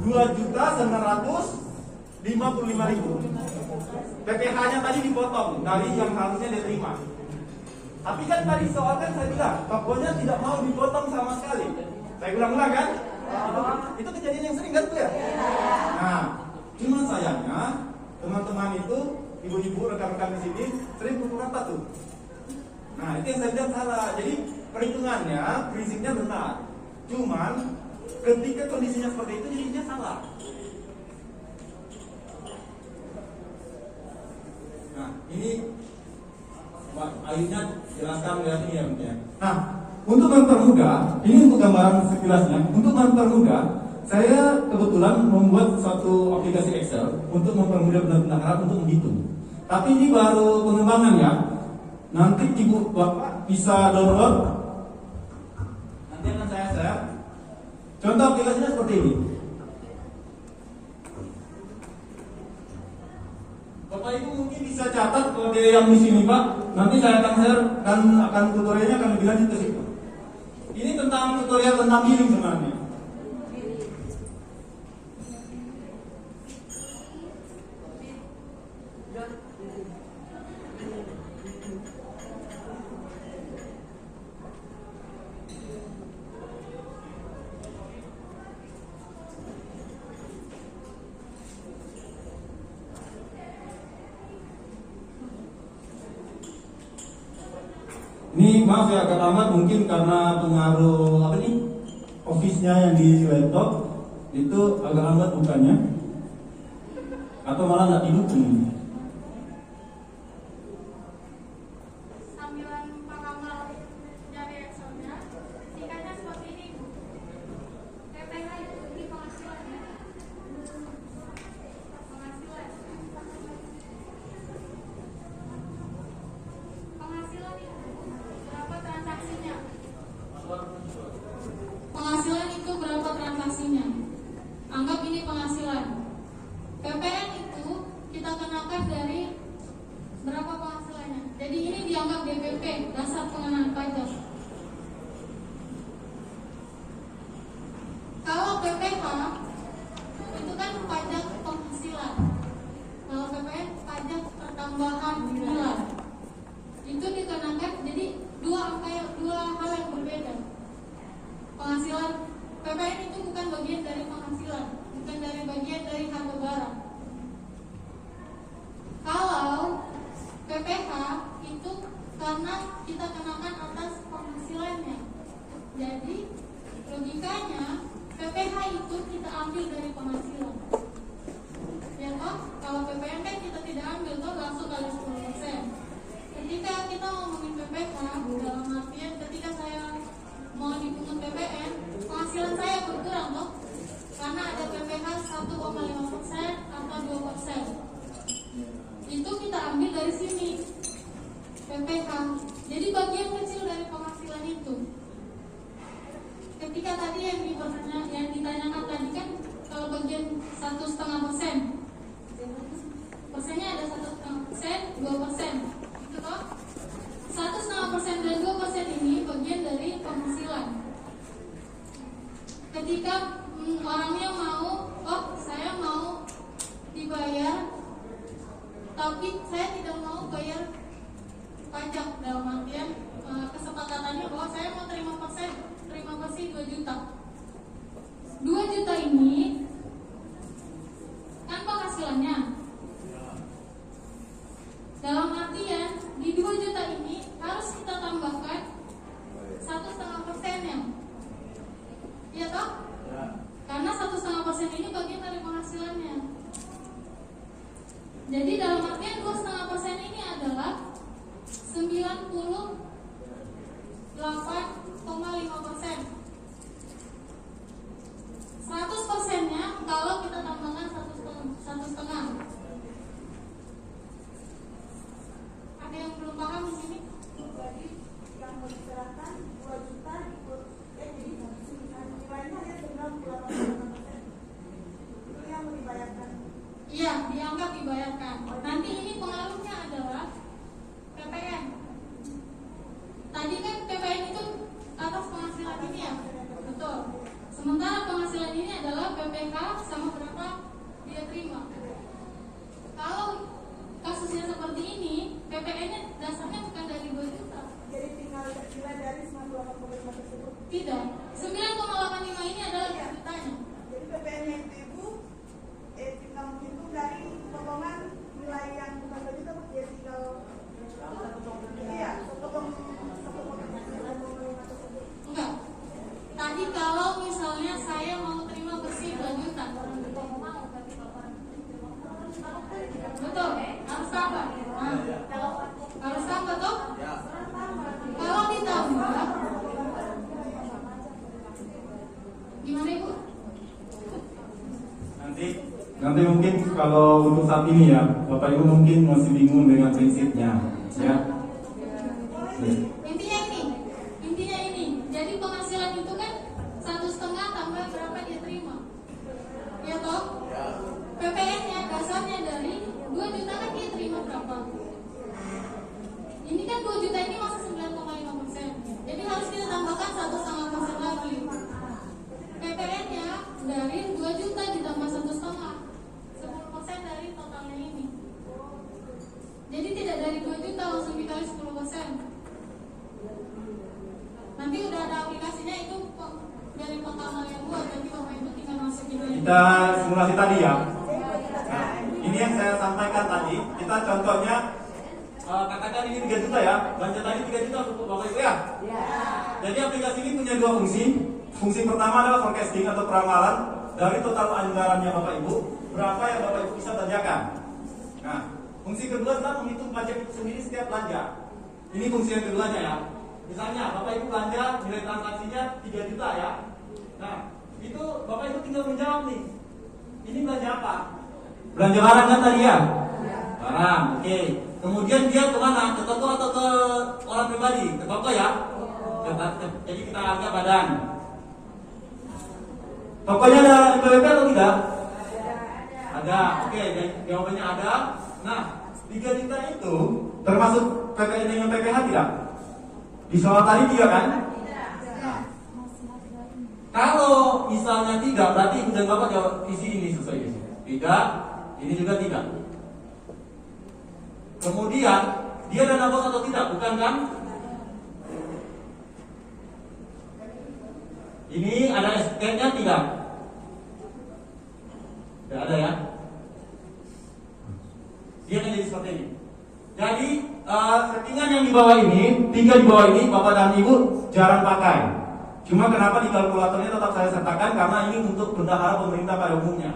2.955.000. PPh-nya tadi dipotong dari yang harusnya dia terima. Tapi kan tadi soal kan saya bilang, tokonya tidak mau dipotong sama sekali. Saya ulang-ulang kan? Itu kejadian yang sering kan tuh ya? Nah, cuma sayangnya teman-teman itu, ibu-ibu, rekan-rekan di sini sering pukul rata tuh. Nah, itu yang saya bilang salah. Jadi perhitungannya, prinsipnya benar. Cuman ketika kondisinya seperti itu jadinya salah. Nah, ini Pak Ayunya jelaskan lihat ini ya. Nah, untuk mempermudah, ini untuk gambaran sekilasnya. Untuk mempermudah, saya kebetulan membuat suatu aplikasi Excel untuk mempermudah benar-benar untuk menghitung. Tapi ini baru pengembangan ya. Nanti ibu bapak bisa download. Nanti akan saya share. Contoh aplikasinya seperti ini. Bapak ibu mungkin bisa catat kode yang di sini pak. Nanti saya akan share dan akan tutorialnya akan lebih lanjut ke situ. Ini tentang tutorial tentang billing sebenarnya. Ini maaf ya agak lama mungkin karena pengaruh apa nih office-nya yang di laptop itu agak lambat bukannya atau malah nggak didukung. Sambilan Pak Kamal dari Excelnya, singkatnya seperti ini Bu. PPh itu di penghasilannya. Penghasilan. Penghasilan itu berapa transaksinya? Penghasilan itu berapa transaksinya? Anggap ini penghasilan. PPN itu kita kenakan dari berapa penghasilannya. Jadi ini dianggap DPP, dasar pengenaan pajak. Kalau PPh itu kan pajak penghasilan. Kalau PPN pajak pertambahan bulan. Itu dikenakan, jadi dua hal yang berbeda. Penghasilan PPN itu bukan bagian dari penghasilan, bukan dari bagian dari harga barang. Kalau PPh itu karena kita kenakan atas penghasilannya. Jadi logikanya PPh itu kita ambil dari penghasilan. Ya toh, kalau PPN kan kita tidak ambil toh langsung kali 10%. Ketika kita ngomongin PPh dalam artian ketika saya mau dipungut PPN, penghasilan saya berkurang toh, karena ada PPh 1,5% atau 2%. Itu kita ambil dari sini PPh. Jadi bagian kecil dari penghasilan itu. Ketika tadi yang ditanyakan tadi kan kalau bagian 1,5%, persennya ada 1,5%, 2%. Itu toh 1,5% dan 2% ini bagian dari penghasilan. Ketika orangnya mau, saya mau dibayar, tapi saya tidak mau bayar pajak, dalam artian kesepakatannya bahwa saya mau terima bersih 2 juta. 2 juta ini kan penghasilannya. Dalam artian di 2 juta ini harus kita tambahkan 1,5%-nya. Iya toh? Karena 1,5% ini bagian dari penghasilannya. Jadi dalam artian 2,5% ini adalah 98,5%. 100%-nya kalau kita tambahkan 1,5. Ada yang belum paham di sini? Jadi yang mau diserahkan 2 juta jadi nilainya ada 98%. Itu yang mau dibayarkan. Iya, dianggap dibayarkan. Oh, terima. Kalau kasusnya seperti ini, PPN-nya dasarnya bukan dari 2 juta. Jadi tinggal nilai dari 98,5 tersebut. Tidak. 9,85 ini adalah jutanya. Jadi PPN-nya itu ibu tinggal menghitung dari potongan nilai yang bukan 2 juta, dia tinggal iya 1,5 tersebut. Enggak. Tadi kalau misalnya saya mau terima bersih 2 juta. Betul, harus tambah. Nah, harus tambah toh? Kalau ditambah, gimana ibu? Nanti mungkin kalau untuk saat ini ya, Bapak Ibu mungkin masih bingung dengan prinsipnya, ya. Intinya ini. Jadi penghasilan itu kan 1,5 tambah berapa dia terima, ya toh? PPN-nya dasarnya dari 2 juta kan dia terima berapa? Ini kan 2 juta ini masih 9,5%. Jadi harus kita tambahkan 1,5% lagi. PPN-nya dari 2 juta ditambah 1,5, 10% dari totalnya ini. Jadi tidak dari 2 juta langsung dikali 10%. Nanti udah ada aplikasinya itu dari pertama yang buat, nanti Bapak Ibu tinggal masukin aja. Kita simulasi tadi ya. Nah, ini yang saya sampaikan tadi. Kita contohnya katakan ini 3 juta ya. Belanja tadi 3 juta untuk Bapak Ibu ya. Jadi aplikasi ini punya 2 fungsi. Fungsi pertama adalah forecasting atau peramalan dari total anggarannya Bapak Ibu, berapa yang Bapak Ibu bisa belanjakan. Nah, fungsi kedua adalah menghitung pajak itu sendiri setiap belanja. Ini fungsi yang keduanya ya. Misalnya Bapak Ibu belanja nilai transaksinya 3 juta ya. Nah, itu Bapak Ibu tinggal menjawab nih. Ini belanja apa? Belanja barang kan tadi ya? Barang, oke. Kemudian dia kemana? Ke toko atau ke orang pribadi? Ke toko ya? Jadi kita anggap badan. Tokonya ada NPWP atau tidak? Ada. Oke, jawabannya ada. Nah, 3 juta itu termasuk PPN dengan PPH tidak? Di soal tadi tidak kan? Nah, kalau misalnya tidak, berarti Ibu dan Bapak jawab isi ini sesuai isi. Tidak, ini juga tidak. Kemudian dia dana bos atau tidak, bukan kan? Ini ada SK-nya tidak? Tidak ada ya? Dia akan jadi seperti ini. Jadi settingan yang di bawah ini, 3 di bawah ini, Bapak dan Ibu jarang pakai. Cuma kenapa di kalkulatornya tetap saya sertakan karena ini untuk bendahara pemerintah pada umumnya.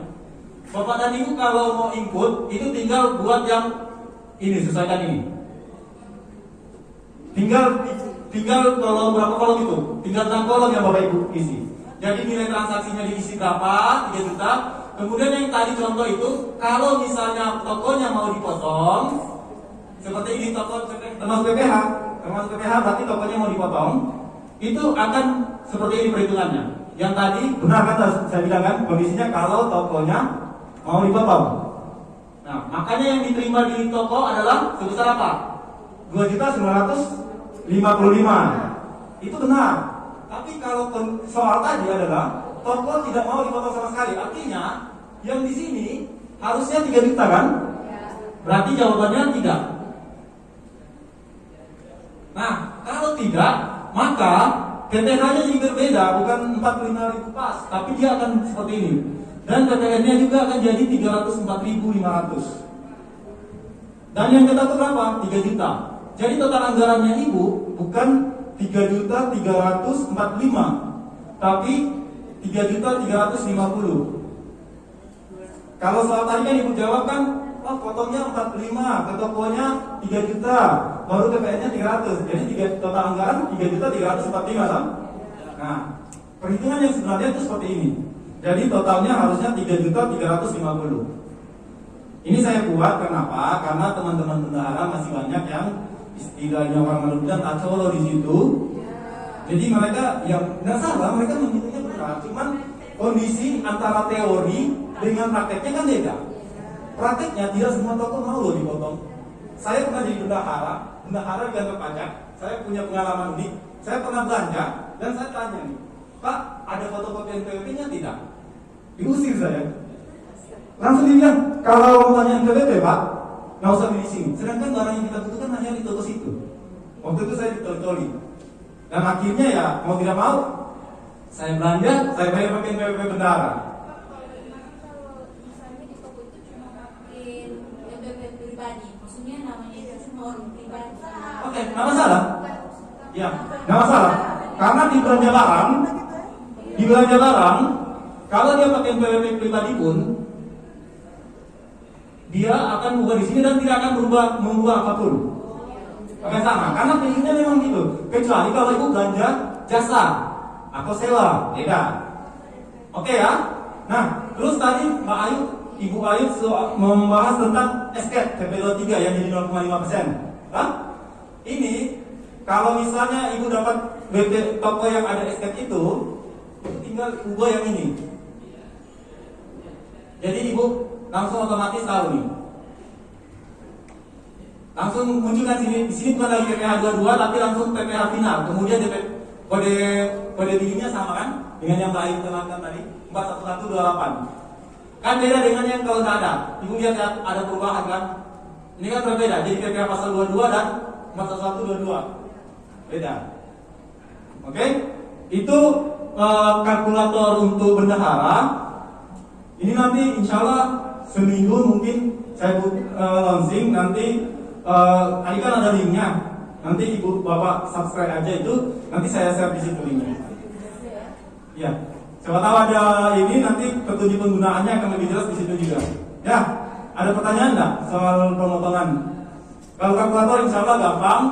Bapak dan Ibu kalau mau input itu tinggal buat yang ini, sesuaikan ini. Tinggal kolom berapa kolom itu? Tinggal 6 kolom yang Bapak Ibu isi. Jadi nilai transaksinya diisi berapa? 3 juta. Kemudian yang tadi contoh itu, kalau misalnya tokonya mau dipotong, seperti ini toko termasuk PPH, berarti tokonya mau dipotong, itu akan seperti ini perhitungannya. Yang tadi benar kan saya bilang kan, kondisinya kalau tokonya mau dipotong. Nah, makanya yang diterima di toko adalah sebesar apa? 2.955. Itu benar. Tapi kalau soal tadi adalah toko tidak mau dipotong sama sekali. Artinya yang di sini harusnya 3 juta kan? Berarti jawabannya tidak. Nah, kalau tidak, maka PPH-nya jadi berbeda, bukan 45.000 pas, tapi dia akan seperti ini. Dan PPN-nya juga akan jadi 304.500. Dan yang kita itu berapa? 3 juta. Jadi total anggarannya Ibu bukan 3.345, tapi 3.350. Kalau soal tadi kan Ibu jawab kan, oh potongnya 45, ke tokonya 3 juta, baru PPN-nya 300. Jadi total anggaran 3.345 kan? Nah, perhitungan yang sebenarnya itu seperti ini. Jadi totalnya harusnya 3.350. Ini saya buat kenapa? Karena teman-teman bendahara masih banyak yang istilahnya orang Madura bilang acolo di situ. Jadi mereka yang nggak salah, mereka menghitungnya benar. Cuman kondisi antara teori dengan prakteknya kan beda. Prakteknya tidak semua toko mau loh dipotong. Saya pernah jadi bendahara di kantor pajak. Saya punya pengalaman unik. Saya pernah belanja dan saya tanya nih, Pak, ada fotokopi NPWP-nya tidak? Diusir saya. Langsung dibilang, kalau tanya NPWP Pak, nggak usah beli di sini. Sedangkan barang yang kita butuhkan hanya di toko situ. Waktu itu saya ditoli-toli. Dan akhirnya ya mau tidak mau, saya belanja, saya bayar pakai NPWP bendahara. Kalau misalnya di toko itu cuma pakai NPWP pribadi, maksudnya namanya itu cuma orang pribadi. Oke, nggak masalah. Ya, nggak masalah. Karena di belanja barang, kalau dia pakai NPWP pribadi pun, dia akan ubah di sini dan tidak akan mengubah apapun. Oke, sama. Karena prinsipnya memang gitu. Kecuali kalau ibu belanja jasa atau sewa, beda. Oke ya. Nah, terus tadi Mbak Ayu, Ibu Ayu membahas tentang escape TP23 yang jadi 0,5%. Hah? Ini kalau misalnya ibu dapat BP toko yang ada escape itu tinggal ubah yang ini. Jadi ibu langsung otomatis tahu nih. Langsung munculkan di sini bukan lagi PPH 22 tapi langsung PPH final. Kemudian kode dirinya sama kan dengan yang Mbak Ayu terangkan tadi 41128. Kan beda dengan yang kalau tidak ada. Ibu lihat ya, ada perubahan kan? Ini kan berbeda. Jadi PPH pasal 22 dan 41122 beda. Oke? Itu kalkulator untuk bendahara. Ini nanti insya Allah seminggu mungkin saya launching nanti. Tadi kan ada linknya. Nanti ibu bapak subscribe aja itu. Nanti saya share di situ linknya. Ya. Siapa tahu ada ini nanti petunjuk penggunaannya akan lebih jelas di situ juga. Ya. Ada pertanyaan enggak soal pemotongan? Kalau kalkulator insya Allah gampang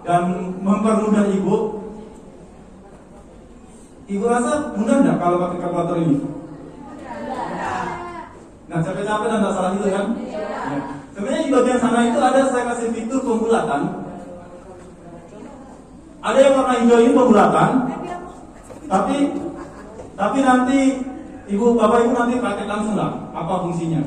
dan mempermudah ibu. Ibu rasa mudah enggak kalau pakai kalkulator ini? Nah, capek-capek dan enggak salah itu kan? Ya. Sebenarnya di bagian sana itu ada saya kasih fitur pembulatan. Ada yang warna hijau ini pembulatan. Tapi nanti ibu bapak ibu nanti praktek langsung lah apa fungsinya.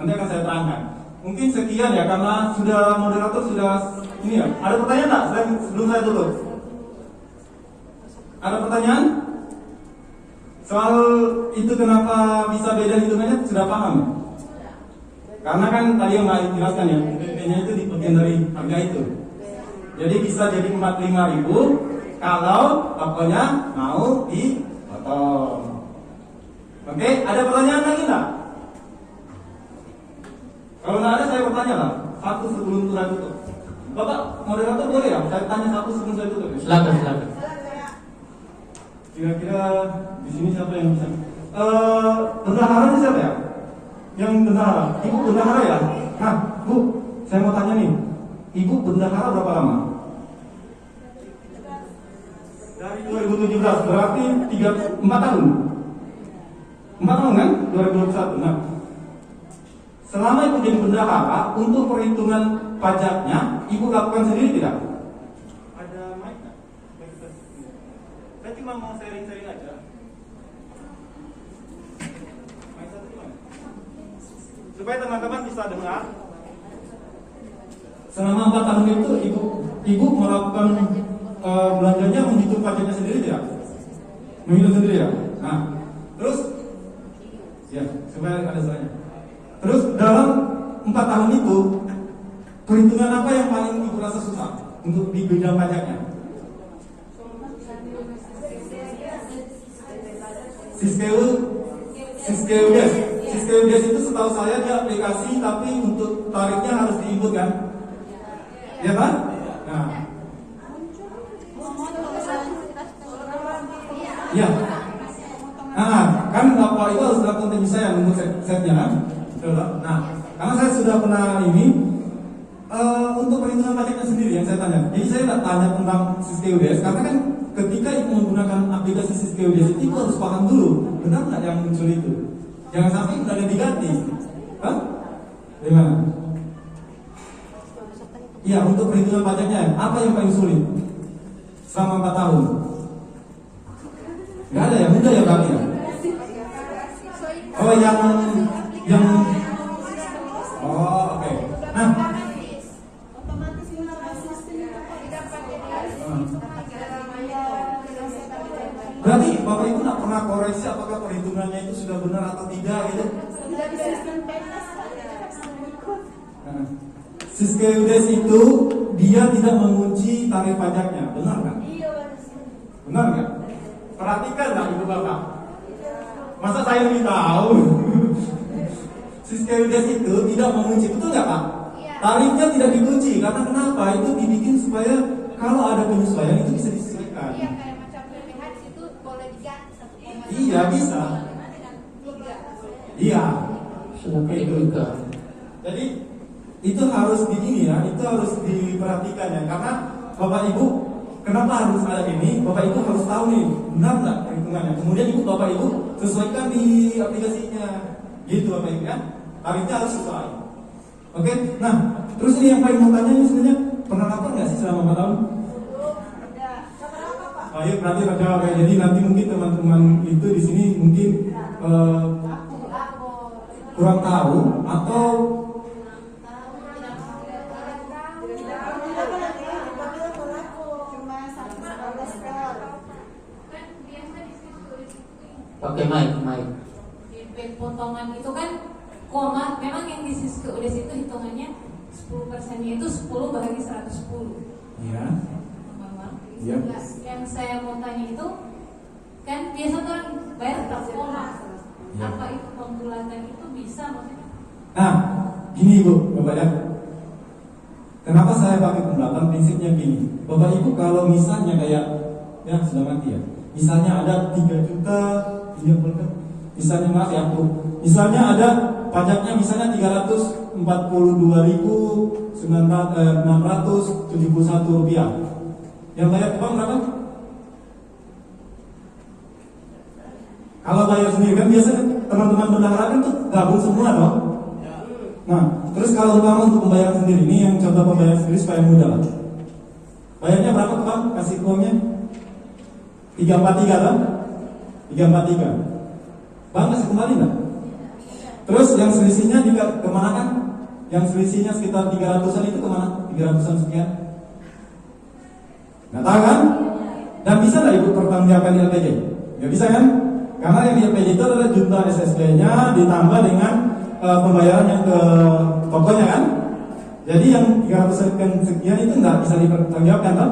Nanti akan saya terangkan. Mungkin sekian ya karena sudah moderator sudah ini ya. Ada pertanyaan enggak sebelum saya tutup? Ada pertanyaan? Soal itu kenapa bisa beda hitungannya sudah paham? Karena kan tadi yang Mbak jelaskan ya, PP-nya itu di bagian dari harga itu. Jadi bisa jadi 45.000 kalau tokonya mau dipotong. Oke, ada pertanyaan lagi nggak? Kalau nggak ada saya bertanya lah, satu sebelum saya tutup. Bapak moderator boleh ya? Saya tanya satu sebelum saya tutup. Ya? Silakan. Kira-kira di sini siapa yang bisa? Bendahara ini siapa ya? Yang bendahara, ibu bendahara ya? Nah, bu, saya mau tanya nih, ibu bendahara berapa lama? Dari 2017, berarti 4 tahun. 4 tahun kan? 2021. Nah, selama ibu jadi bendahara, untuk perhitungan pajaknya, ibu lakukan sendiri tidak? Ada mic nggak? Saya cuma mau sharing-sharing aja. Supaya teman-teman bisa dengar. Selama 4 tahun itu ibu melakukan belanjanya menghitung pajaknya sendiri tidak? Menghitung sendiri ya. Nah, terus ya supaya ada soalnya. Terus dalam 4 tahun itu perhitungan apa yang paling ibu rasa susah untuk di bidang pajaknya? Siskeudes itu setahu saya dia aplikasi tapi untuk tarifnya harus diinput kan? Ya kan? Nah, ya. Nah, kan Bapak itu harus datang ke saya nunggu setnya kan? Nah, karena saya sudah pernah ini untuk perhitungan pajaknya sendiri yang saya tanya. Jadi saya tidak tanya tentang Siskeudes karena kan ketika ibu menggunakan aplikasi Siskeudes itu ibu harus paham dulu benar nggak yang muncul itu. Jangan sampai udah diganti. Hah? Gimana? Iya, untuk perhitungan pajaknya apa yang paling sulit selama 4 tahun? Gak ada ya, mudah ya kali ya. Oh yang oh oke. Nah, berarti Bapak Ibu nggak pernah koreksi apakah perhitungannya itu sudah benar atau tidak gitu? Siskeudes itu dia tidak mengunci tarif pajaknya, benar kan? Benar nggak? Perhatikan nggak ibu bapak? Masa saya lebih tahu? Siskeudes itu tidak mengunci, betul nggak pak? Tarifnya tidak dikunci karena kenapa? Itu dibikin supaya kalau ada penyesuaian itu bisa disesuaikan. Iya, kayak macam PPH di situ boleh diganti 1,5. Iya bisa. Iya. Sudah kayak juga. Jadi itu harus itu harus diperhatikan ya, karena bapak ibu kenapa harus ada ini? Bapak ibu harus tahu nih benar nggak perhitungannya. Kemudian ibu bapak ibu sesuaikan di aplikasinya, gitu bapak ibu ya. Tarifnya harus sesuai. Oke, nah terus ini yang paling mau tanya ini sebenarnya pernah lapor nggak sih selama 4 tahun? Ayo berarti jawab ya. Jadi nanti mungkin teman-teman itu di sini mungkin kurang tahu atau pakai mic. DP potongan itu kan koma, memang yang di Siskeudes itu hitungannya 10%-nya itu 10 bahagi 110. Iya. Memang. Iya. Yang saya mau tanya itu kan biasa kan bayar per koma. Iya. Apa itu pembulatan itu bisa maksudnya? Nah, gini ibu, bapak ya. Kenapa saya pakai pembulatan? Prinsipnya gini, bapak ibu kalau misalnya kayak ya sudah mati ya. Misalnya ada 3 juta, misalnya maaf ya Bu. Misalnya ada pajaknya misalnya 342.671 rupiah. Yang bayar ke bank berapa? Kalau bayar sendiri kan biasanya teman-teman berdahara kan tuh gabung semua dong. Nah, terus kalau umpama untuk pembayaran sendiri, ini yang contoh pembayaran sendiri supaya mudah lah. Bayarnya berapa ke bank? Kasih uangnya 343 kan? 343. Bank kasih kembali nggak? Terus yang selisihnya kemana kan? Yang selisihnya sekitar 300-an itu kemana? 300-an sekian. Nggak tahu kan? Dan bisa nggak ibu pertanggungjawabkan di LPG? Nggak bisa kan? Karena yang di LPG itu adalah junta SSB-nya ditambah dengan pembayaran yang ke tokonya kan? Jadi yang 300 sekian itu nggak bisa dipertanggungjawabkan kan?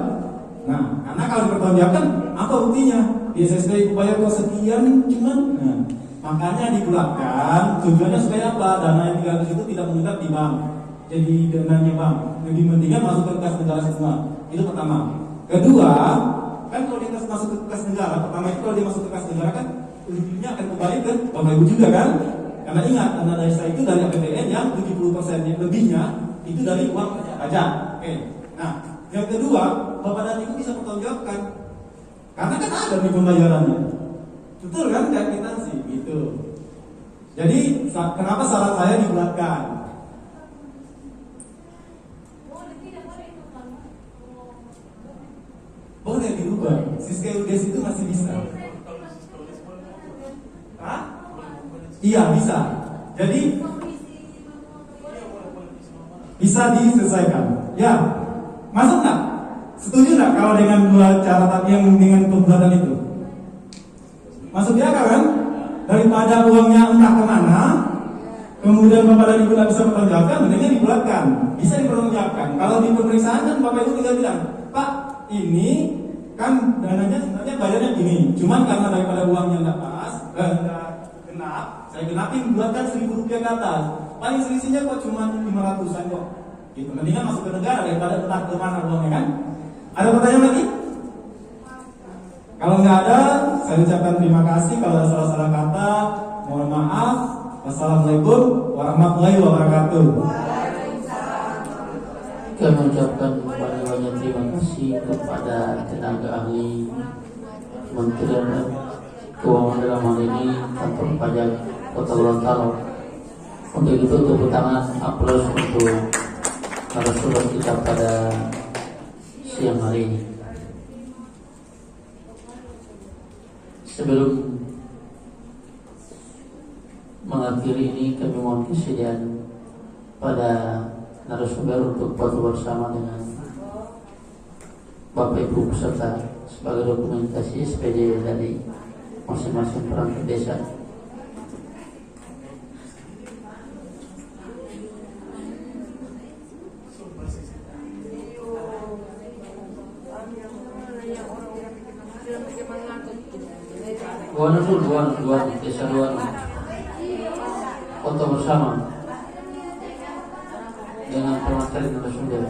Nah, karena kalau dipertanggungjawabkan, apa buktinya? Di SSB ibu bayar kok sekian cuman, nah, makanya dibulatkan. Tujuannya supaya apa? Dana yang 300 itu tidak mengendap di bank. Jadi dananya bank. Lebih pentingnya masuk ke kas negara semua. Itu pertama. Kedua, kan kalau dia masuk ke kas negara, pertama itu kalau dia masuk ke kas negara kan ujungnya akan kembali ke bapak ibu juga kan? Karena ingat, dana desa itu dari APBN yang 70% yang lebihnya itu dari uang pajak. Oke. Nah, yang kedua, bapak dan ibu bisa pertanggungjawabkan. Karena kan ada nih pembayarannya. Betul kan? Kayak kita sih gitu. Jadi kenapa syarat saya dibulatkan? Boleh dirubah. Siskeudes itu masih bisa. Hah? Iya bisa. Jadi bisa diselesaikan. Ya, masuk nggak? Setuju nggak kalau dengan dua cara tadi yang dengan pembuatan itu? Masuk ya kan? Daripada uangnya entah kemana, kemudian bapak dan ibu nggak bisa mempertanggungjawabkan, mendingan dibulatkan. Bisa dipertanggungjawabkan. Kalau di pemeriksaan kan bapak ibu tinggal bilang, Pak, ini kan dananya sebenarnya bayarnya gini, cuman karena daripada uangnya nggak pas, nggak genap, saya genapin buatkan 1.000 rupiah ke atas. Paling selisihnya kok cuma 500-an kok. Gitu. Mendingan masuk ke negara daripada entah kemana uangnya kan. Ada pertanyaan lagi? Kalau nggak ada, saya ucapkan terima kasih. Kalau ada salah-salah kata, mohon maaf. Wassalamualaikum warahmatullahi wabarakatuh. Kami ucapkan banyak terima kasih kepada tenaga ahli Kementerian Keuangan dalam hal ini Kantor Pajak Kota Gorontalo. Untuk itu tepuk tangan aplaus untuk narasumber kita pada siang hari ini. Sebelum mengakhiri ini, kami mohon kesediaan pada narasumber untuk foto bersama dengan Bapak Ibu peserta sebagai dokumentasi SPJ dari masing-masing perangkat desa. Buana dulu, dua, desa dua. Foto bersama dengan perwakilan narasumber.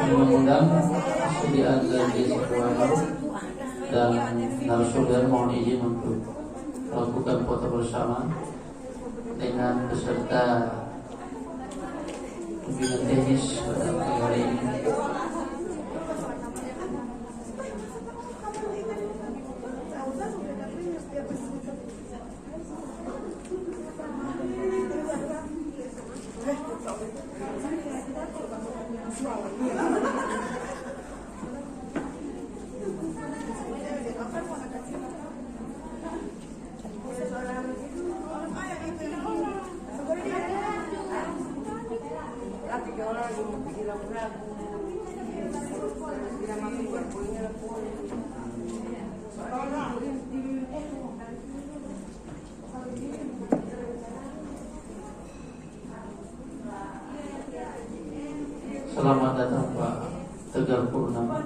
Mengundang Sudi Azhar Desa Buana dan narasumber mohon izin untuk melakukan foto bersama dengan peserta pembina teknis pada pagi hari ini. Selamat datang Pak Tegar Purnama.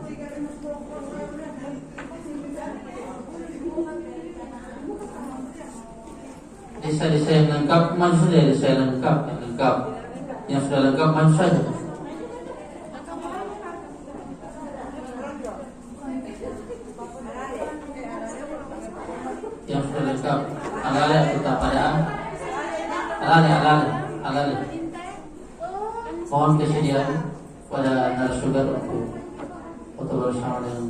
Desa-desa yang lengkap, maju saja. Desa yang lengkap, yang sudah lengkap maju saja. Yang sudah lengkap, alale tetap pada alale. Mohon kesediaan pada narasumber untuk foto bersama dengan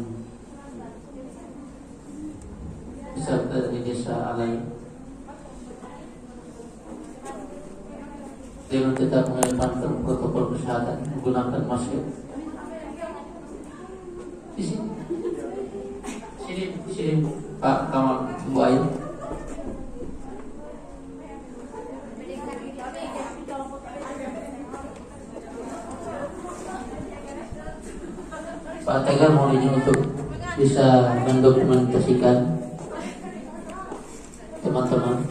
peserta di desa alale. Dengan tetap mengedepankan protokol kesehatan, menggunakan masker. Di sini Pak Kamal Bu Ayu. Pak Tegar mohon izin untuk bisa mendokumentasikan teman-teman.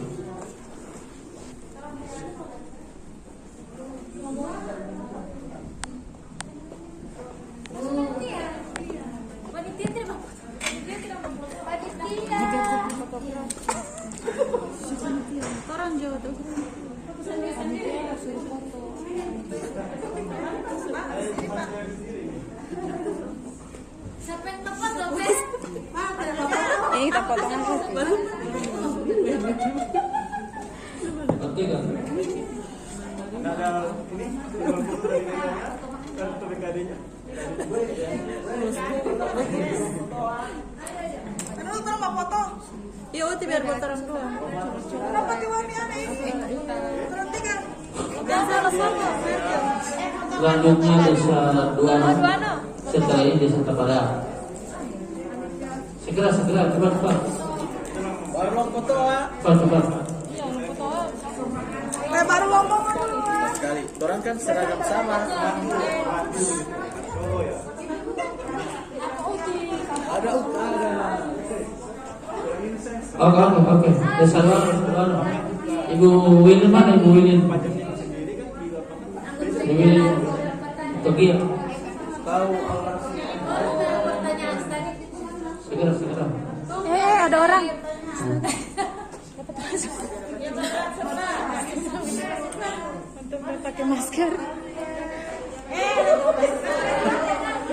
Siapa yang tepat loh, Bes? Ini kita potongan dulu. Oke kan? Nggak ada ini kartu BKD-nya. Kenapa lu mau foto? Ya udah biar botaran doang. Kenapa Tiwani aneh ini? Turun tiga. Jangan salah foto. Selanjutnya desa Duano. Setelah ini desa Tapada. Segera cepat. Baru foto Cepat. Baru ngomong dulu. sekali. Orang kan seragam sama. Ada. Oke. Desa Duano. Ibu Wilin mana? Ibu Wilin. Tokia. Tahu Segera. Ada orang. Untuk pakai masker.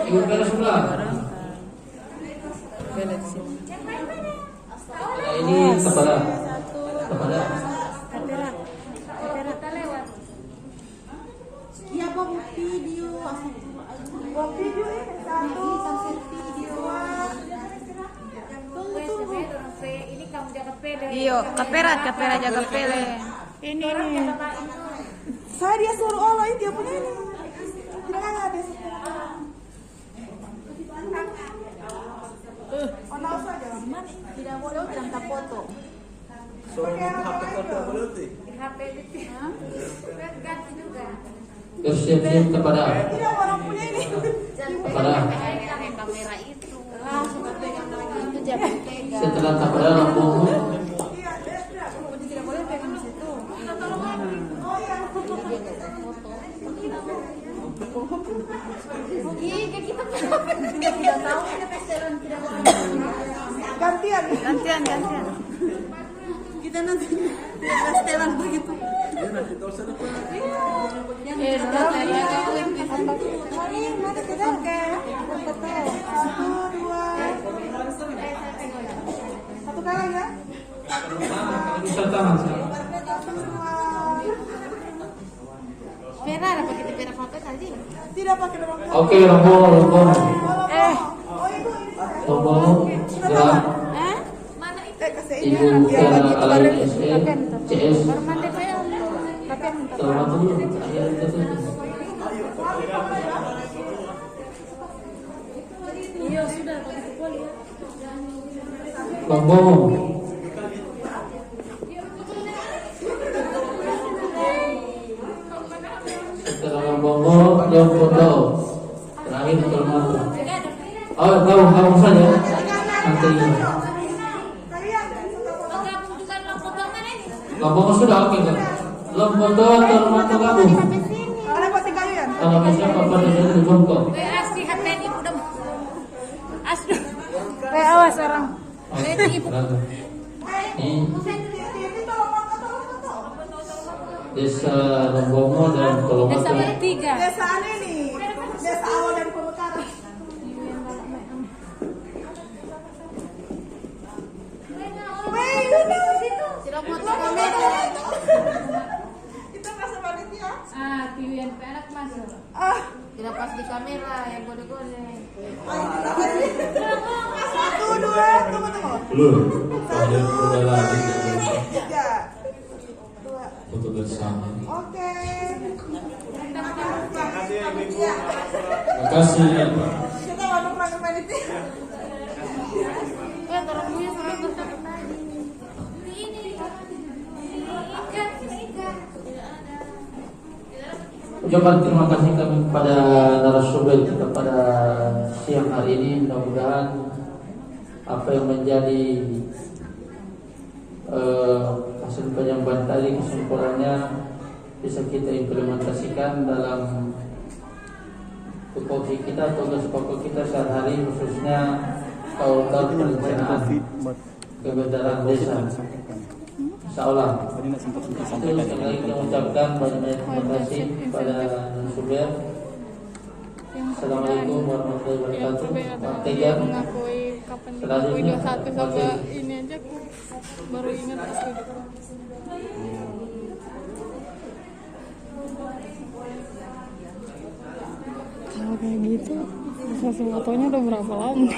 Ibu Bella sebelah. Nah, ini Tapada. Iya, Bang, video. Buat video ini satu. Ini kamu jaga pele. Iyo, kapera jaga pele. Ini. Saya dia suruh Allah dia punya ini. Tidak ada. Onau saja. Tidak boleh jangan foto. suruh HP foto dulu sih. HP itu. Ganti juga. Bersiap-siap kepada Tidak orang punya ini. Tapada. Kamera itu. Itu jangan pegang. Setelah Tapada langsung Iya, tidak. Tidak boleh pegang di situ. Oh iya. Ih, kayak kita Tidak tahu ada pesteran tidak boleh. Ganti Gantian, gantian. Kita nanti setelan begitu. Oke. Satu kali ya. Bisa tangan. Pera, apa kita pera foto tadi? Tidak pakai lubang. Oke, rombongan. Oh ibu ini. Gerak. Mana itu? Kasih ini. Ibu Vera Alain SE CS. Mandi saya. Kapen. Selamat dulu. Akhir itu. Iya, sudah pakai poli ya. Rombongan. Setelah rombongan, yang foto. Terakhir termasuk. Oh, kamu saja. Nanti. Bukan lo potongan ini. Rombongan sudah oke kan? Belum foto termasuk kamu. Ada pasti kayu ya? Kalau misalnya apa dari jongkok. Asli hateni udah. Asli. Awas orang. Ini desa Rombongan dan Kolomatu. Tiga. Desa ini. Desa awal dari pemekaran. Kita pasang panitia. Tiwian penak masuk. Tidak pas di kamera yang gode-gode. Satu, dua, tunggu. Belum. Ada udah lagi. Tiga. Dua. Foto bersama. Oke. Terima kasih ya Pak. Kita mau panggil panitia. Terunggunya sampai bersama tadi. Ini. Ikan. Ucapan terima kasih kami kepada narasumber kita pada siang hari ini. Mudah-mudahan apa yang menjadi hasil penyampaian tadi, kesimpulannya bisa kita implementasikan dalam tupoksi kita, tugas pokok kita sehari-hari, khususnya tahun perencanaan kebenaran desa. Insyaallah. Sekali lagi kita mengucapkan banyak terima kasih kepada narasumber. Assalamualaikum warahmatullahi wabarakatuh. Pak Tegar. Mengakui kapan di Selanjutnya, 21 sama ini aja aku baru ingat pas kalau kayak gitu proses fotonya udah berapa lama?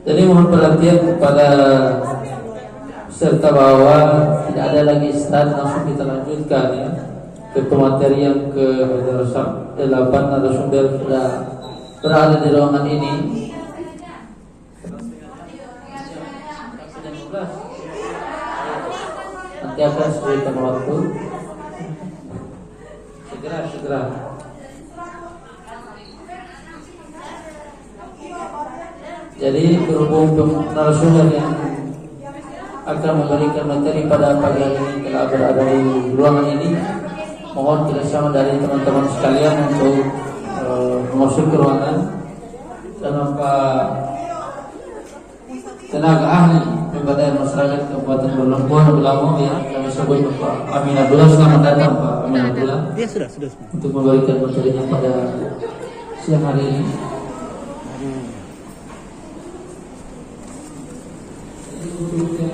Jadi mohon perhatian kepada peserta bahwa tidak ada lagi start, langsung kita lanjutkan ya ke pemateri yang ke-8. Narasumber sudah berada di ruangan ini. Nanti akan seberikan waktu. Segera. Jadi berhubung narasumber yang akan memberikan materi pada pagi hari ini telah berada di ruangan ini, mohon kerjasama dari teman-teman sekalian untuk masuk ke ruangan. Dan Pak tenaga ahli Pemberdayaan Masyarakat Kabupaten Berlampung ya, kami sebut Pak Amin Abdullah. Selamat datang Pak Amin Abdullah. Dia sudah. Untuk memberikan materinya pada siang hari ini. Untuk